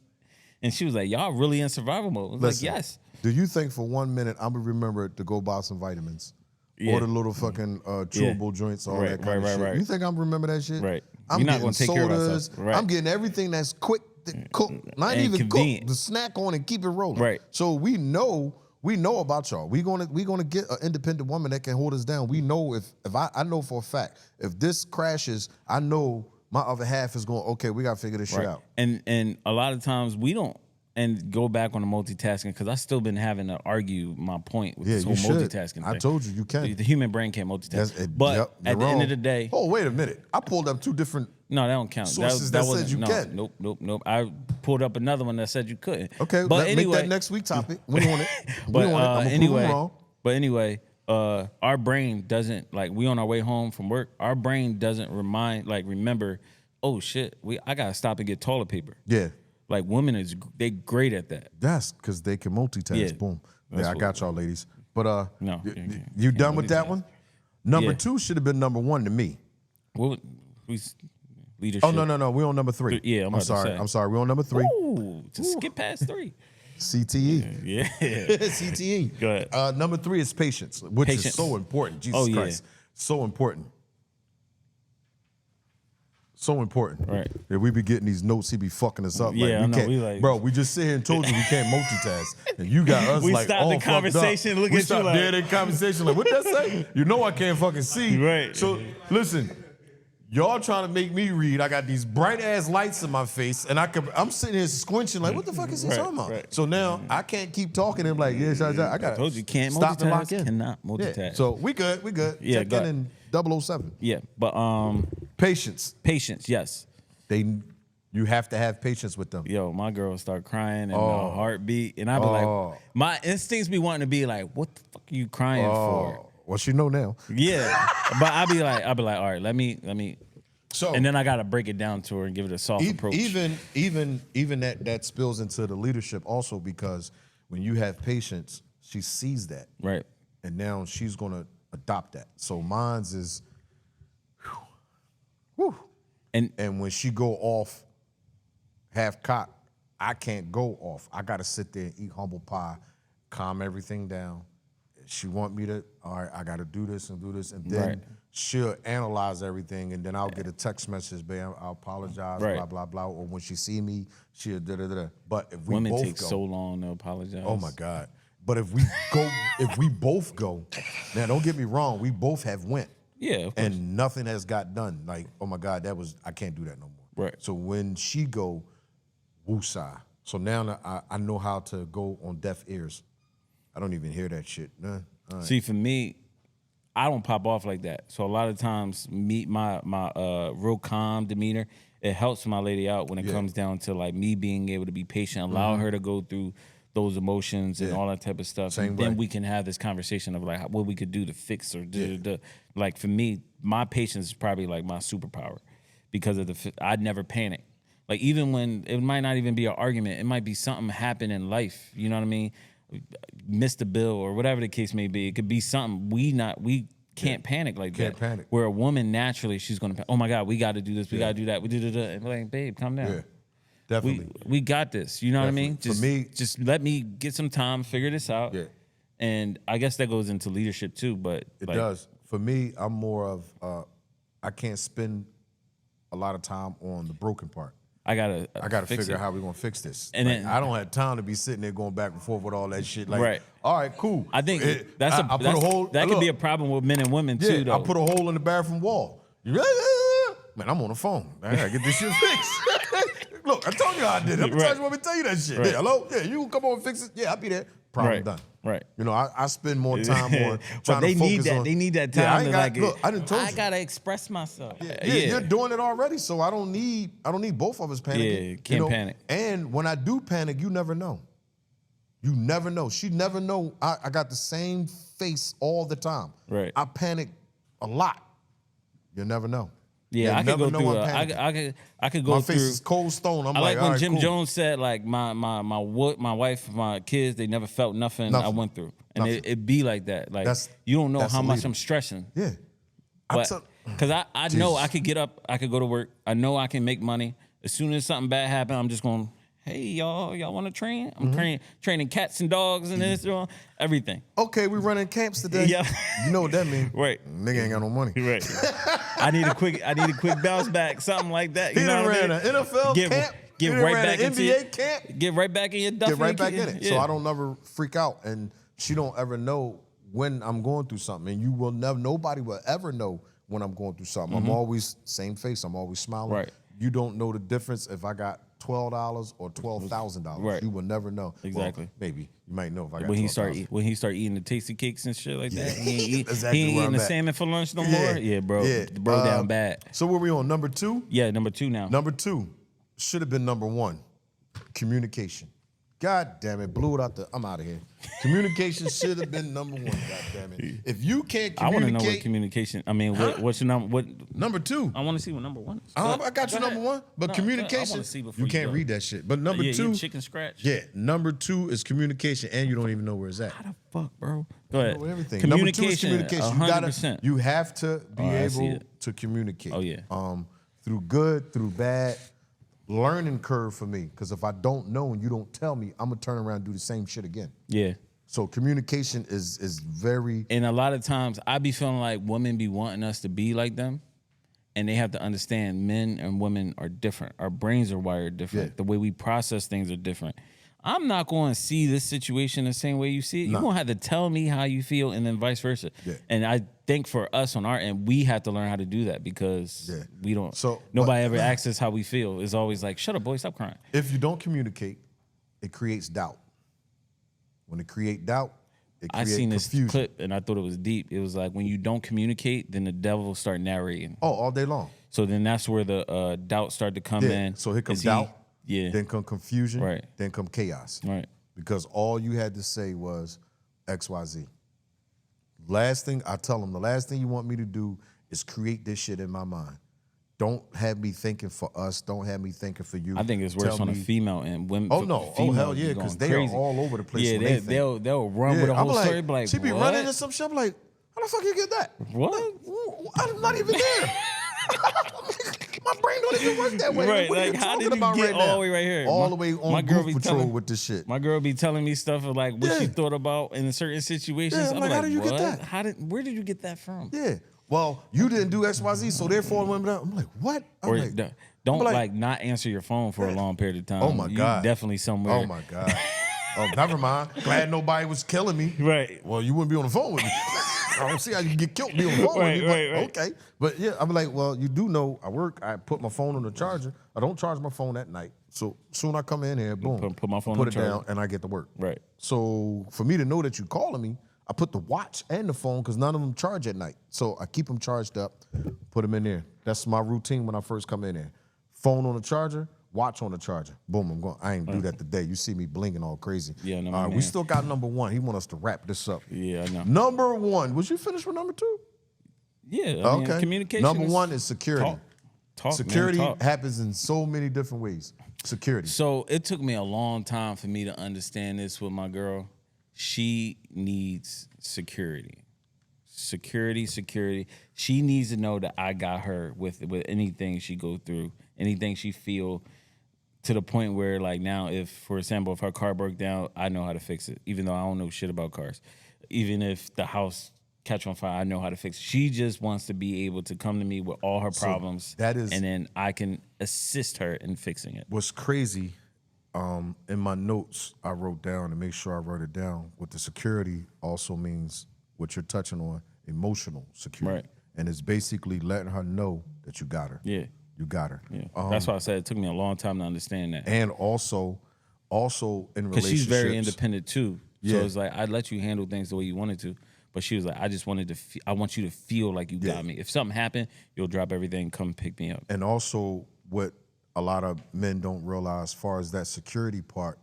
And she was like, "Y'all really in survival mode?" I was Listen, like, "Yes." Do you think for 1 minute I'm gonna remember to go buy some vitamins? Yeah. Or the little fucking chewable joints, all Right, that kind of right, shit. right. You think I'm remember that shit? Right. I'm You're not getting gonna take care of sodas. ourselves. Right. I'm getting everything that's quick to cook. Not And even convenient. cook. The snack on and keep it rolling. Right. So we know about y'all. We gonna get an independent woman that can hold us down. We know if I know for a fact, if this crashes, I know my other half is going, okay, we gotta figure this shit out. And a lot of times we don't and go back on the multitasking because I still been having to argue my point with this whole multitasking thing. I told you can. The human brain can't multitask. But at the end of the day, oh wait a minute, I pulled up 2 different. No, that don't count. Sources that said you can. Nope. I pulled up another one that said you couldn't. Okay, but make that next week topic. We want it. We want it. Anyway, our brain doesn't we on our way home from work. Our brain doesn't remember. Oh shit, I gotta stop and get toilet paper. Yeah, like women they great at that. That's because they can multitask. Yeah, boom. Yeah, I got y'all, ladies. But no, you done with that one? Number 2 should have been number 1 to me. Well, leadership. Oh no, we're on number 3. Yeah, I'm sorry. We're on number 3. Ooh, just skip past 3. CTE. Yeah. CTE. Go ahead. Number 3 is patience, which is so important. Jesus Christ. So important. So important. Right. Yeah, we be getting these notes, he be fucking us up. Yeah, like, we can't, bro, we just sit here and told you we can't multitask. And you got us we like, stopped all the conversation, look we at you stopped like. dead in conversation, like, what that say? You know I can't fucking see. Right. So, listen, y'all trying to make me read. I got these bright-ass lights in my face, and I'm sitting here squinching like, what the fuck is he talking about? Right. So now, I can't keep talking and like, I got I told you, can't stop multitask, and lock in. cannot multitask. Yeah. So, we good. Yeah, Check in 007. Yeah, but Patience. Patience, yes. You have to have patience with them. Yo, my girl start crying and my heartbeat, and I be like, my instincts be wanting to be like, what the fuck are you crying for? Well, she know now. Yeah, but I be like, all right, let me. So, and then I gotta break it down to her and give it a soft approach. Even that spills into the leadership also, because when you have patience, she sees that, right, and now she's gonna adopt that. So mine's is, whew. And when she go off half cocked, I can't go off. I gotta sit there and eat humble pie, calm everything down. She want me to, all right, I gotta do this, and then she'll analyze everything, and then I'll get a text message, babe, I'll apologize, blah, blah, blah. Or when she see me, she'll da-da-da-da. But if we women both take go, so long to apologize. Oh my God. But if we both go, now don't get me wrong, we both have went. Yeah, of course. And nothing has got done. Like, oh my God, I can't do that no more. Right. So when she go, woosah. So now I know how to go on deaf ears. I don't even hear that shit. Nah. Right. See, for me, I don't pop off like that. So a lot of times, my real calm demeanor, it helps my lady out when it comes down to like me being able to be patient, allow her to go through those emotions and all that type of stuff. Then we can have this conversation of like what we could do to fix or do. Like for me, my patience is probably like my superpower because of I'd never panic. Like even when it might not even be an argument, it might be something happen in life. You know what I mean? Missed a bill or whatever the case may be. It could be something we can't panic like that. Can't panic. Where a woman naturally she's gonna oh my God, we got to do this, we got to do that, we do that. And like, babe, calm down. Yeah. Definitely. We got this. You know what I mean? For me, just let me get some time, figure this out. Yeah. And I guess that goes into leadership too, but it does. For me, I'm more of I can't spend a lot of time on the broken part. I gotta figure out how we're gonna fix this. And then, I don't have time to be sitting there going back and forth with all that shit. Like, all right, cool. I think that could be a problem with men and women too. Though I put a hole in the bathroom wall. Man, I'm on the phone. I gotta get this shit fixed. Look, I told you how I did it. I'm trying to want me to tell you that shit. Yeah, hello? Yeah, you come on and fix it? Yeah, I'll be there. Problem done. Right. You know, I spend more time on trying they to focus need that. on. They need that time to like. Look, I didn't tell you. I gotta express myself. Yeah, you're doing it already, so I don't need both of us panicking. Yeah, can't panic. And when I do panic, you never know. You never know. She never know. I got the same face all the time. Right. I panic a lot. You never know. Yeah, I could go through. I could go through. My face is cold stone. I'm like when Jim cool. Jones said, like my wife, my kids, they never felt nothing. I went through, and it be like that. Like you don't know how much I'm stressing. Yeah, but because I know I could get up, I could go to work. I know I can make money. As soon as something bad happens, I'm just going. Hey y'all want to train? I'm training cats and dogs and this, everything. Okay, we running camps today. Yeah, you know what that means? Right, nigga ain't got no money. Right. I need a quick bounce back, something like that. You know what I mean? An NFL camp. Get right back into NBA camp. Get right back in your duffel. Get right back in it. Yeah. So I don't never freak out, and she don't ever know when I'm going through something, and you will never. Nobody will ever know when I'm going through something. I'm always same face. I'm always smiling. Right. You don't know the difference if I got $12 or $12,000. Right. You will never know. Exactly. Well, maybe you might know if I got when he $12,000. start eating the tasty cakes and shit like that. He ain't, Exactly he ain't where eating I'm the at. salmon for lunch no more. Yeah, bro. Yeah. Bro down bad. So where we on? Number 2? Yeah, number 2 now. Number 2 should have been number 1. Communication. God damn it, blew it out I'm out of here. Communication should have been number 1, god damn it. If you can't communicate. I want to know what communication, I mean, what's your number? What Number 2. I want to see what number 1 is. I got you Go number ahead. 1. But No, communication, I wanna see before you you can't go. read that shit. But number Yeah, 2, chicken scratch. yeah, number 2 is communication, and you don't even know where it's at. How the fuck, bro? Go ahead. With everything. Number 2 is communication. 100%. You have to be I see able it. to communicate. Oh, yeah. Through good, through bad. Learning curve for me, because if I don't know and you don't tell me, I'm gonna turn around and do the same shit again. Yeah. So communication is very. And a lot of times I be feeling like women be wanting us to be like them. And they have to understand men and women are different. Our brains are wired different. Yeah. The way we process things are different. I'm not going to see this situation the same way you see it. You're going to have to tell me how you feel and then vice versa. Yeah. And I think for us on our end, we have to learn how to do that because we don't. So, nobody ever asks us how we feel. It's always like, shut up, boy, stop crying. If you don't communicate, it creates doubt. When it creates doubt, it I creates seen this confusion. clip and I thought it was deep. It was like when you don't communicate, then the devil will start narrating. Oh, all day long. So then that's where the doubt started to come in. So here comes Is he- doubt. Yeah. Then come confusion. Right. Then come chaos. Right. Because all you had to say was XYZ. Last thing I tell them, the last thing you want me to do is create this shit in my mind. Don't have me thinking for us. Don't have me thinking for you. I think it's worse Tell on a me- female and women. Oh no! Oh females hell be yeah! going Because they crazy. are all over the place. Yeah, when they they'll run think. with a I'm whole story. Be like, she be what? running and some shit. I'm like, how the fuck you get that? What? I'm not even there. My brain don't even work that way. Right, What are like, you how talking did you about get right all now? the way right here? All My- the way my on girl Goof be Patrol telling- with this shit. My girl be telling me stuff of like what she Yeah. thought about in certain situations. Yeah, I'm like, how did you get what? that? Where did you get that from? Yeah. Well, you didn't do XYZ, so therefore I'm like, what? I'm Or like, don't I'm like not answer your phone for a long period of time. Oh my You God. definitely somewhere. oh my God. Oh, never mind. Glad nobody was killing me. Right. Well, you wouldn't be on the phone with me. I don't see how you can get killed. Be on the phone Right, with me. right, but, right. Okay. But yeah, I'm like, well, you do know I work. I put my phone on the charger. I don't charge my phone at night. So soon I come in here, boom, Put my phone put on it the charger. down, and I get to work. Right. So for me to know that you're calling me, I put the watch and the phone because none of them charge at night. So I keep them charged up, put them in there. That's my routine when I first come in there. Phone on the charger, watch on the charger. Boom, I'm going. I ain't do that today. You see me blinking all crazy. Yeah, no, All right, we man. still got number 1. He want us to wrap this up. Yeah, I know. Number 1. Was you finished with number 2? Yeah. I mean, Okay. communication. Number 1 is security. Talk, Security man, talk. happens in so many different ways. Security. So it took me a long time for me to understand this with my girl. She needs security. Security. She needs to know that I got her with anything she go through, anything she feel, to the point where like now, if for example, if her car broke down, I know how to fix it, even though I don't know shit about cars. Even if the house catch on fire, I know how to fix it. She just wants to be able to come to me with all her problems, that is- and then I can assist her in fixing it. What's crazy, in my notes, I wrote down to make sure I wrote it down. What the security also means, what you're touching on, emotional security. Right. And it's basically letting her know that you got her. Yeah. You got her. Yeah, that's why I said it took me a long time to understand that. And also in relationships. Because she's very independent too. So Yeah. it's like I'd let you handle things the way you wanted to, but she was like, I just wanted to. I want you to feel like you got me. If something happened, you'll drop everything, come pick me up. And also what a lot of men don't realize, as far as that security part,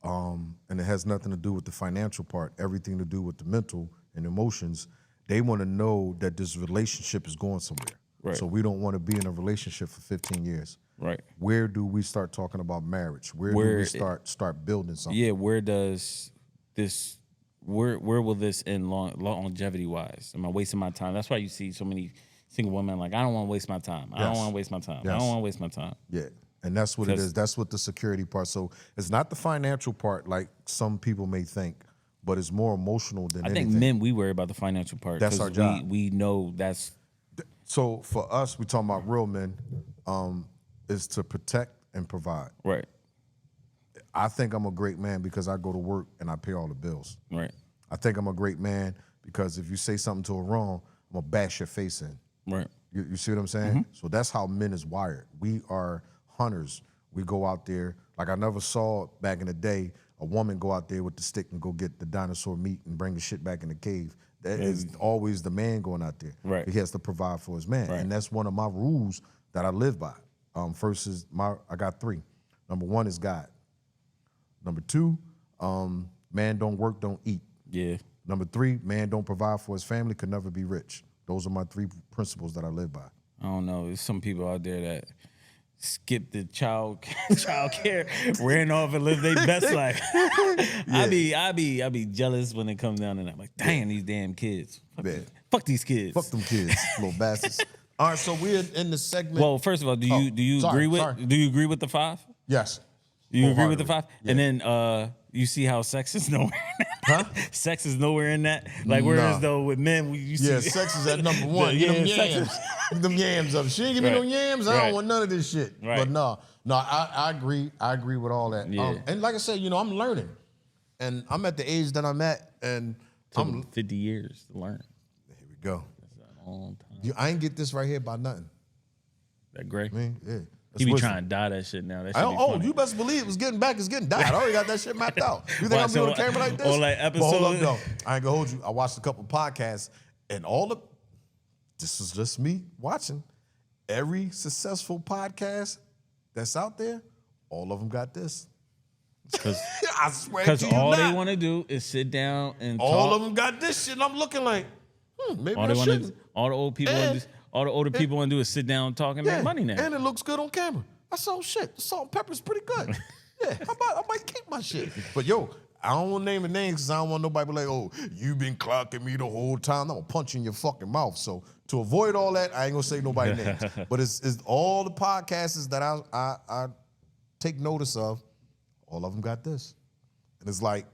and it has nothing to do with the financial part, everything to do with the mental and emotions. They want to know that this relationship is going somewhere. Right. So we don't want to be in a relationship for 15 years. Right. Where do we start talking about marriage? Where do we start building something? Yeah. Where does this? Where will this end longevity wise? Am I wasting my time? That's why you see so many single women like, I don't want to waste my time. I don't Yes. want to waste my time. I Yes. don't want to waste my time. Yeah. And that's what it Because- is. That's what the security part. So it's not the financial part like some people may think, but it's more emotional than I anything. think men, we worry about the financial part. That's 'cause our job. We know that's So for us, we talking about real men, is to protect and provide. right. I think I'm a great man because I go to work and I pay all the bills. Right. I think I'm a great man because if you say something to a wrong, I'm gonna bash your face in. Right. You see what I'm saying? So that's how men is wired. We are hunters. We go out there. Like I never saw back in the day a woman go out there with the stick and go get the dinosaur meat and bring the shit back in the cave. That is always the man going out there. Right. He has to provide for his man. Right. And that's one of my rules that I live by. First is I got 3. Number 1 is God. Number 2, man don't work, don't eat. Yeah. Number 3, man don't provide for his family, could never be rich. Those are my 3 principles that I live by. I don't know. There's some people out there that skip the child care, ran off and lived their best life. I be jealous when it comes down to that. I'm like, dang, these damn kids. Fuck these kids. Fuck them kids, little bastards. All right, so we're in the segment. Well, first of all, do you agree with the 5? Yes. You agree with the 5? Yeah. And then you see how sex is nowhere in that? Huh? Sex is nowhere in that? Like, whereas though with men, you see... sex is at number 1. Get them yams. Get them yams up. She ain't give me no yams, I don't want none of this shit. Right. But no, I agree. I agree with all that. Yeah. And like I said, I'm learning. And I'm at the age that I'm at, and I'm... 50 years to learn. Here we go. That's a long time. I ain't get this right here by nothing. That great? I mean, yeah. He be trying to dye that shit now. That shit be funny. You best believe it's getting back. It's getting dyed. I already got that shit mapped out. You think I'm doing a camera like this? Or like episode. But hold up, no. I ain't gonna hold you. I watched a couple podcasts, and this is just me watching. Every successful podcast that's out there, all of them got this. I swear to you, because all they want to do is sit down and all talk. of them got this shit. And I'm looking like, maybe all I shouldn't. All the old people. All the older people want to do is sit down and talk and make money now. And it looks good on camera. I saw shit. The salt and pepper's pretty good. Yeah, I might keep my shit. But yo, I don't want to name the names because I don't want nobody to be like, oh, you been clocking me the whole time. I'm going to punch you in your fucking mouth. So to avoid all that, I ain't going to say nobody's names. But it's all the podcasts that I take notice of, all of them got this. And it's like,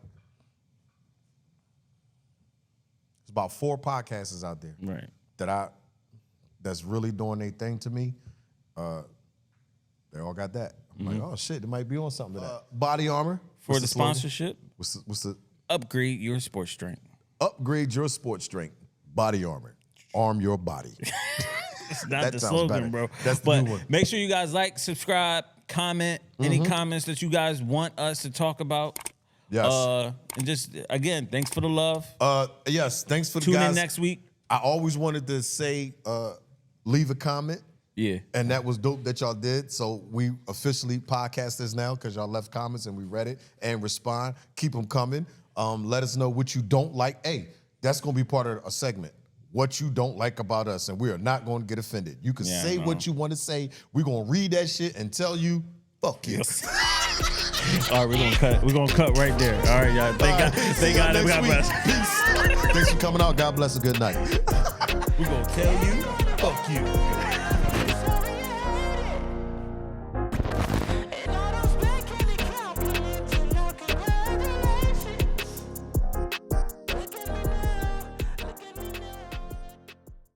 it's about 4 podcasts out there that's really doing their thing to me. They all got that. I'm like, oh shit, it might be on something to that. Body Armor. For the sponsorship, What's the upgrade your sports strength. Upgrade your sports strength. Body Armor. Arm your body. It's not That the sounds slogan, better. bro. That's the but new one. Make sure you guys like, subscribe, comment. Any comments that you guys want us to talk about. Yes. And just, again, thanks for the love. Yes, thanks for the Tune guys. in next week. I always wanted to say, leave a comment. Yeah. And that was dope that y'all did. So we officially podcast this now because y'all left comments and we read it and respond. Keep them coming. Let us know what you don't like. Hey, that's going to be part of a segment. What you don't like about us. And we are not going to get offended. You can say what you want to say. We're going to read that shit and tell you, fuck you. All right, we're gonna cut right there. All right, y'all. Thank God. God bless. Peace. Thanks for coming out. God bless. A good night. We're gonna tell you, fuck you.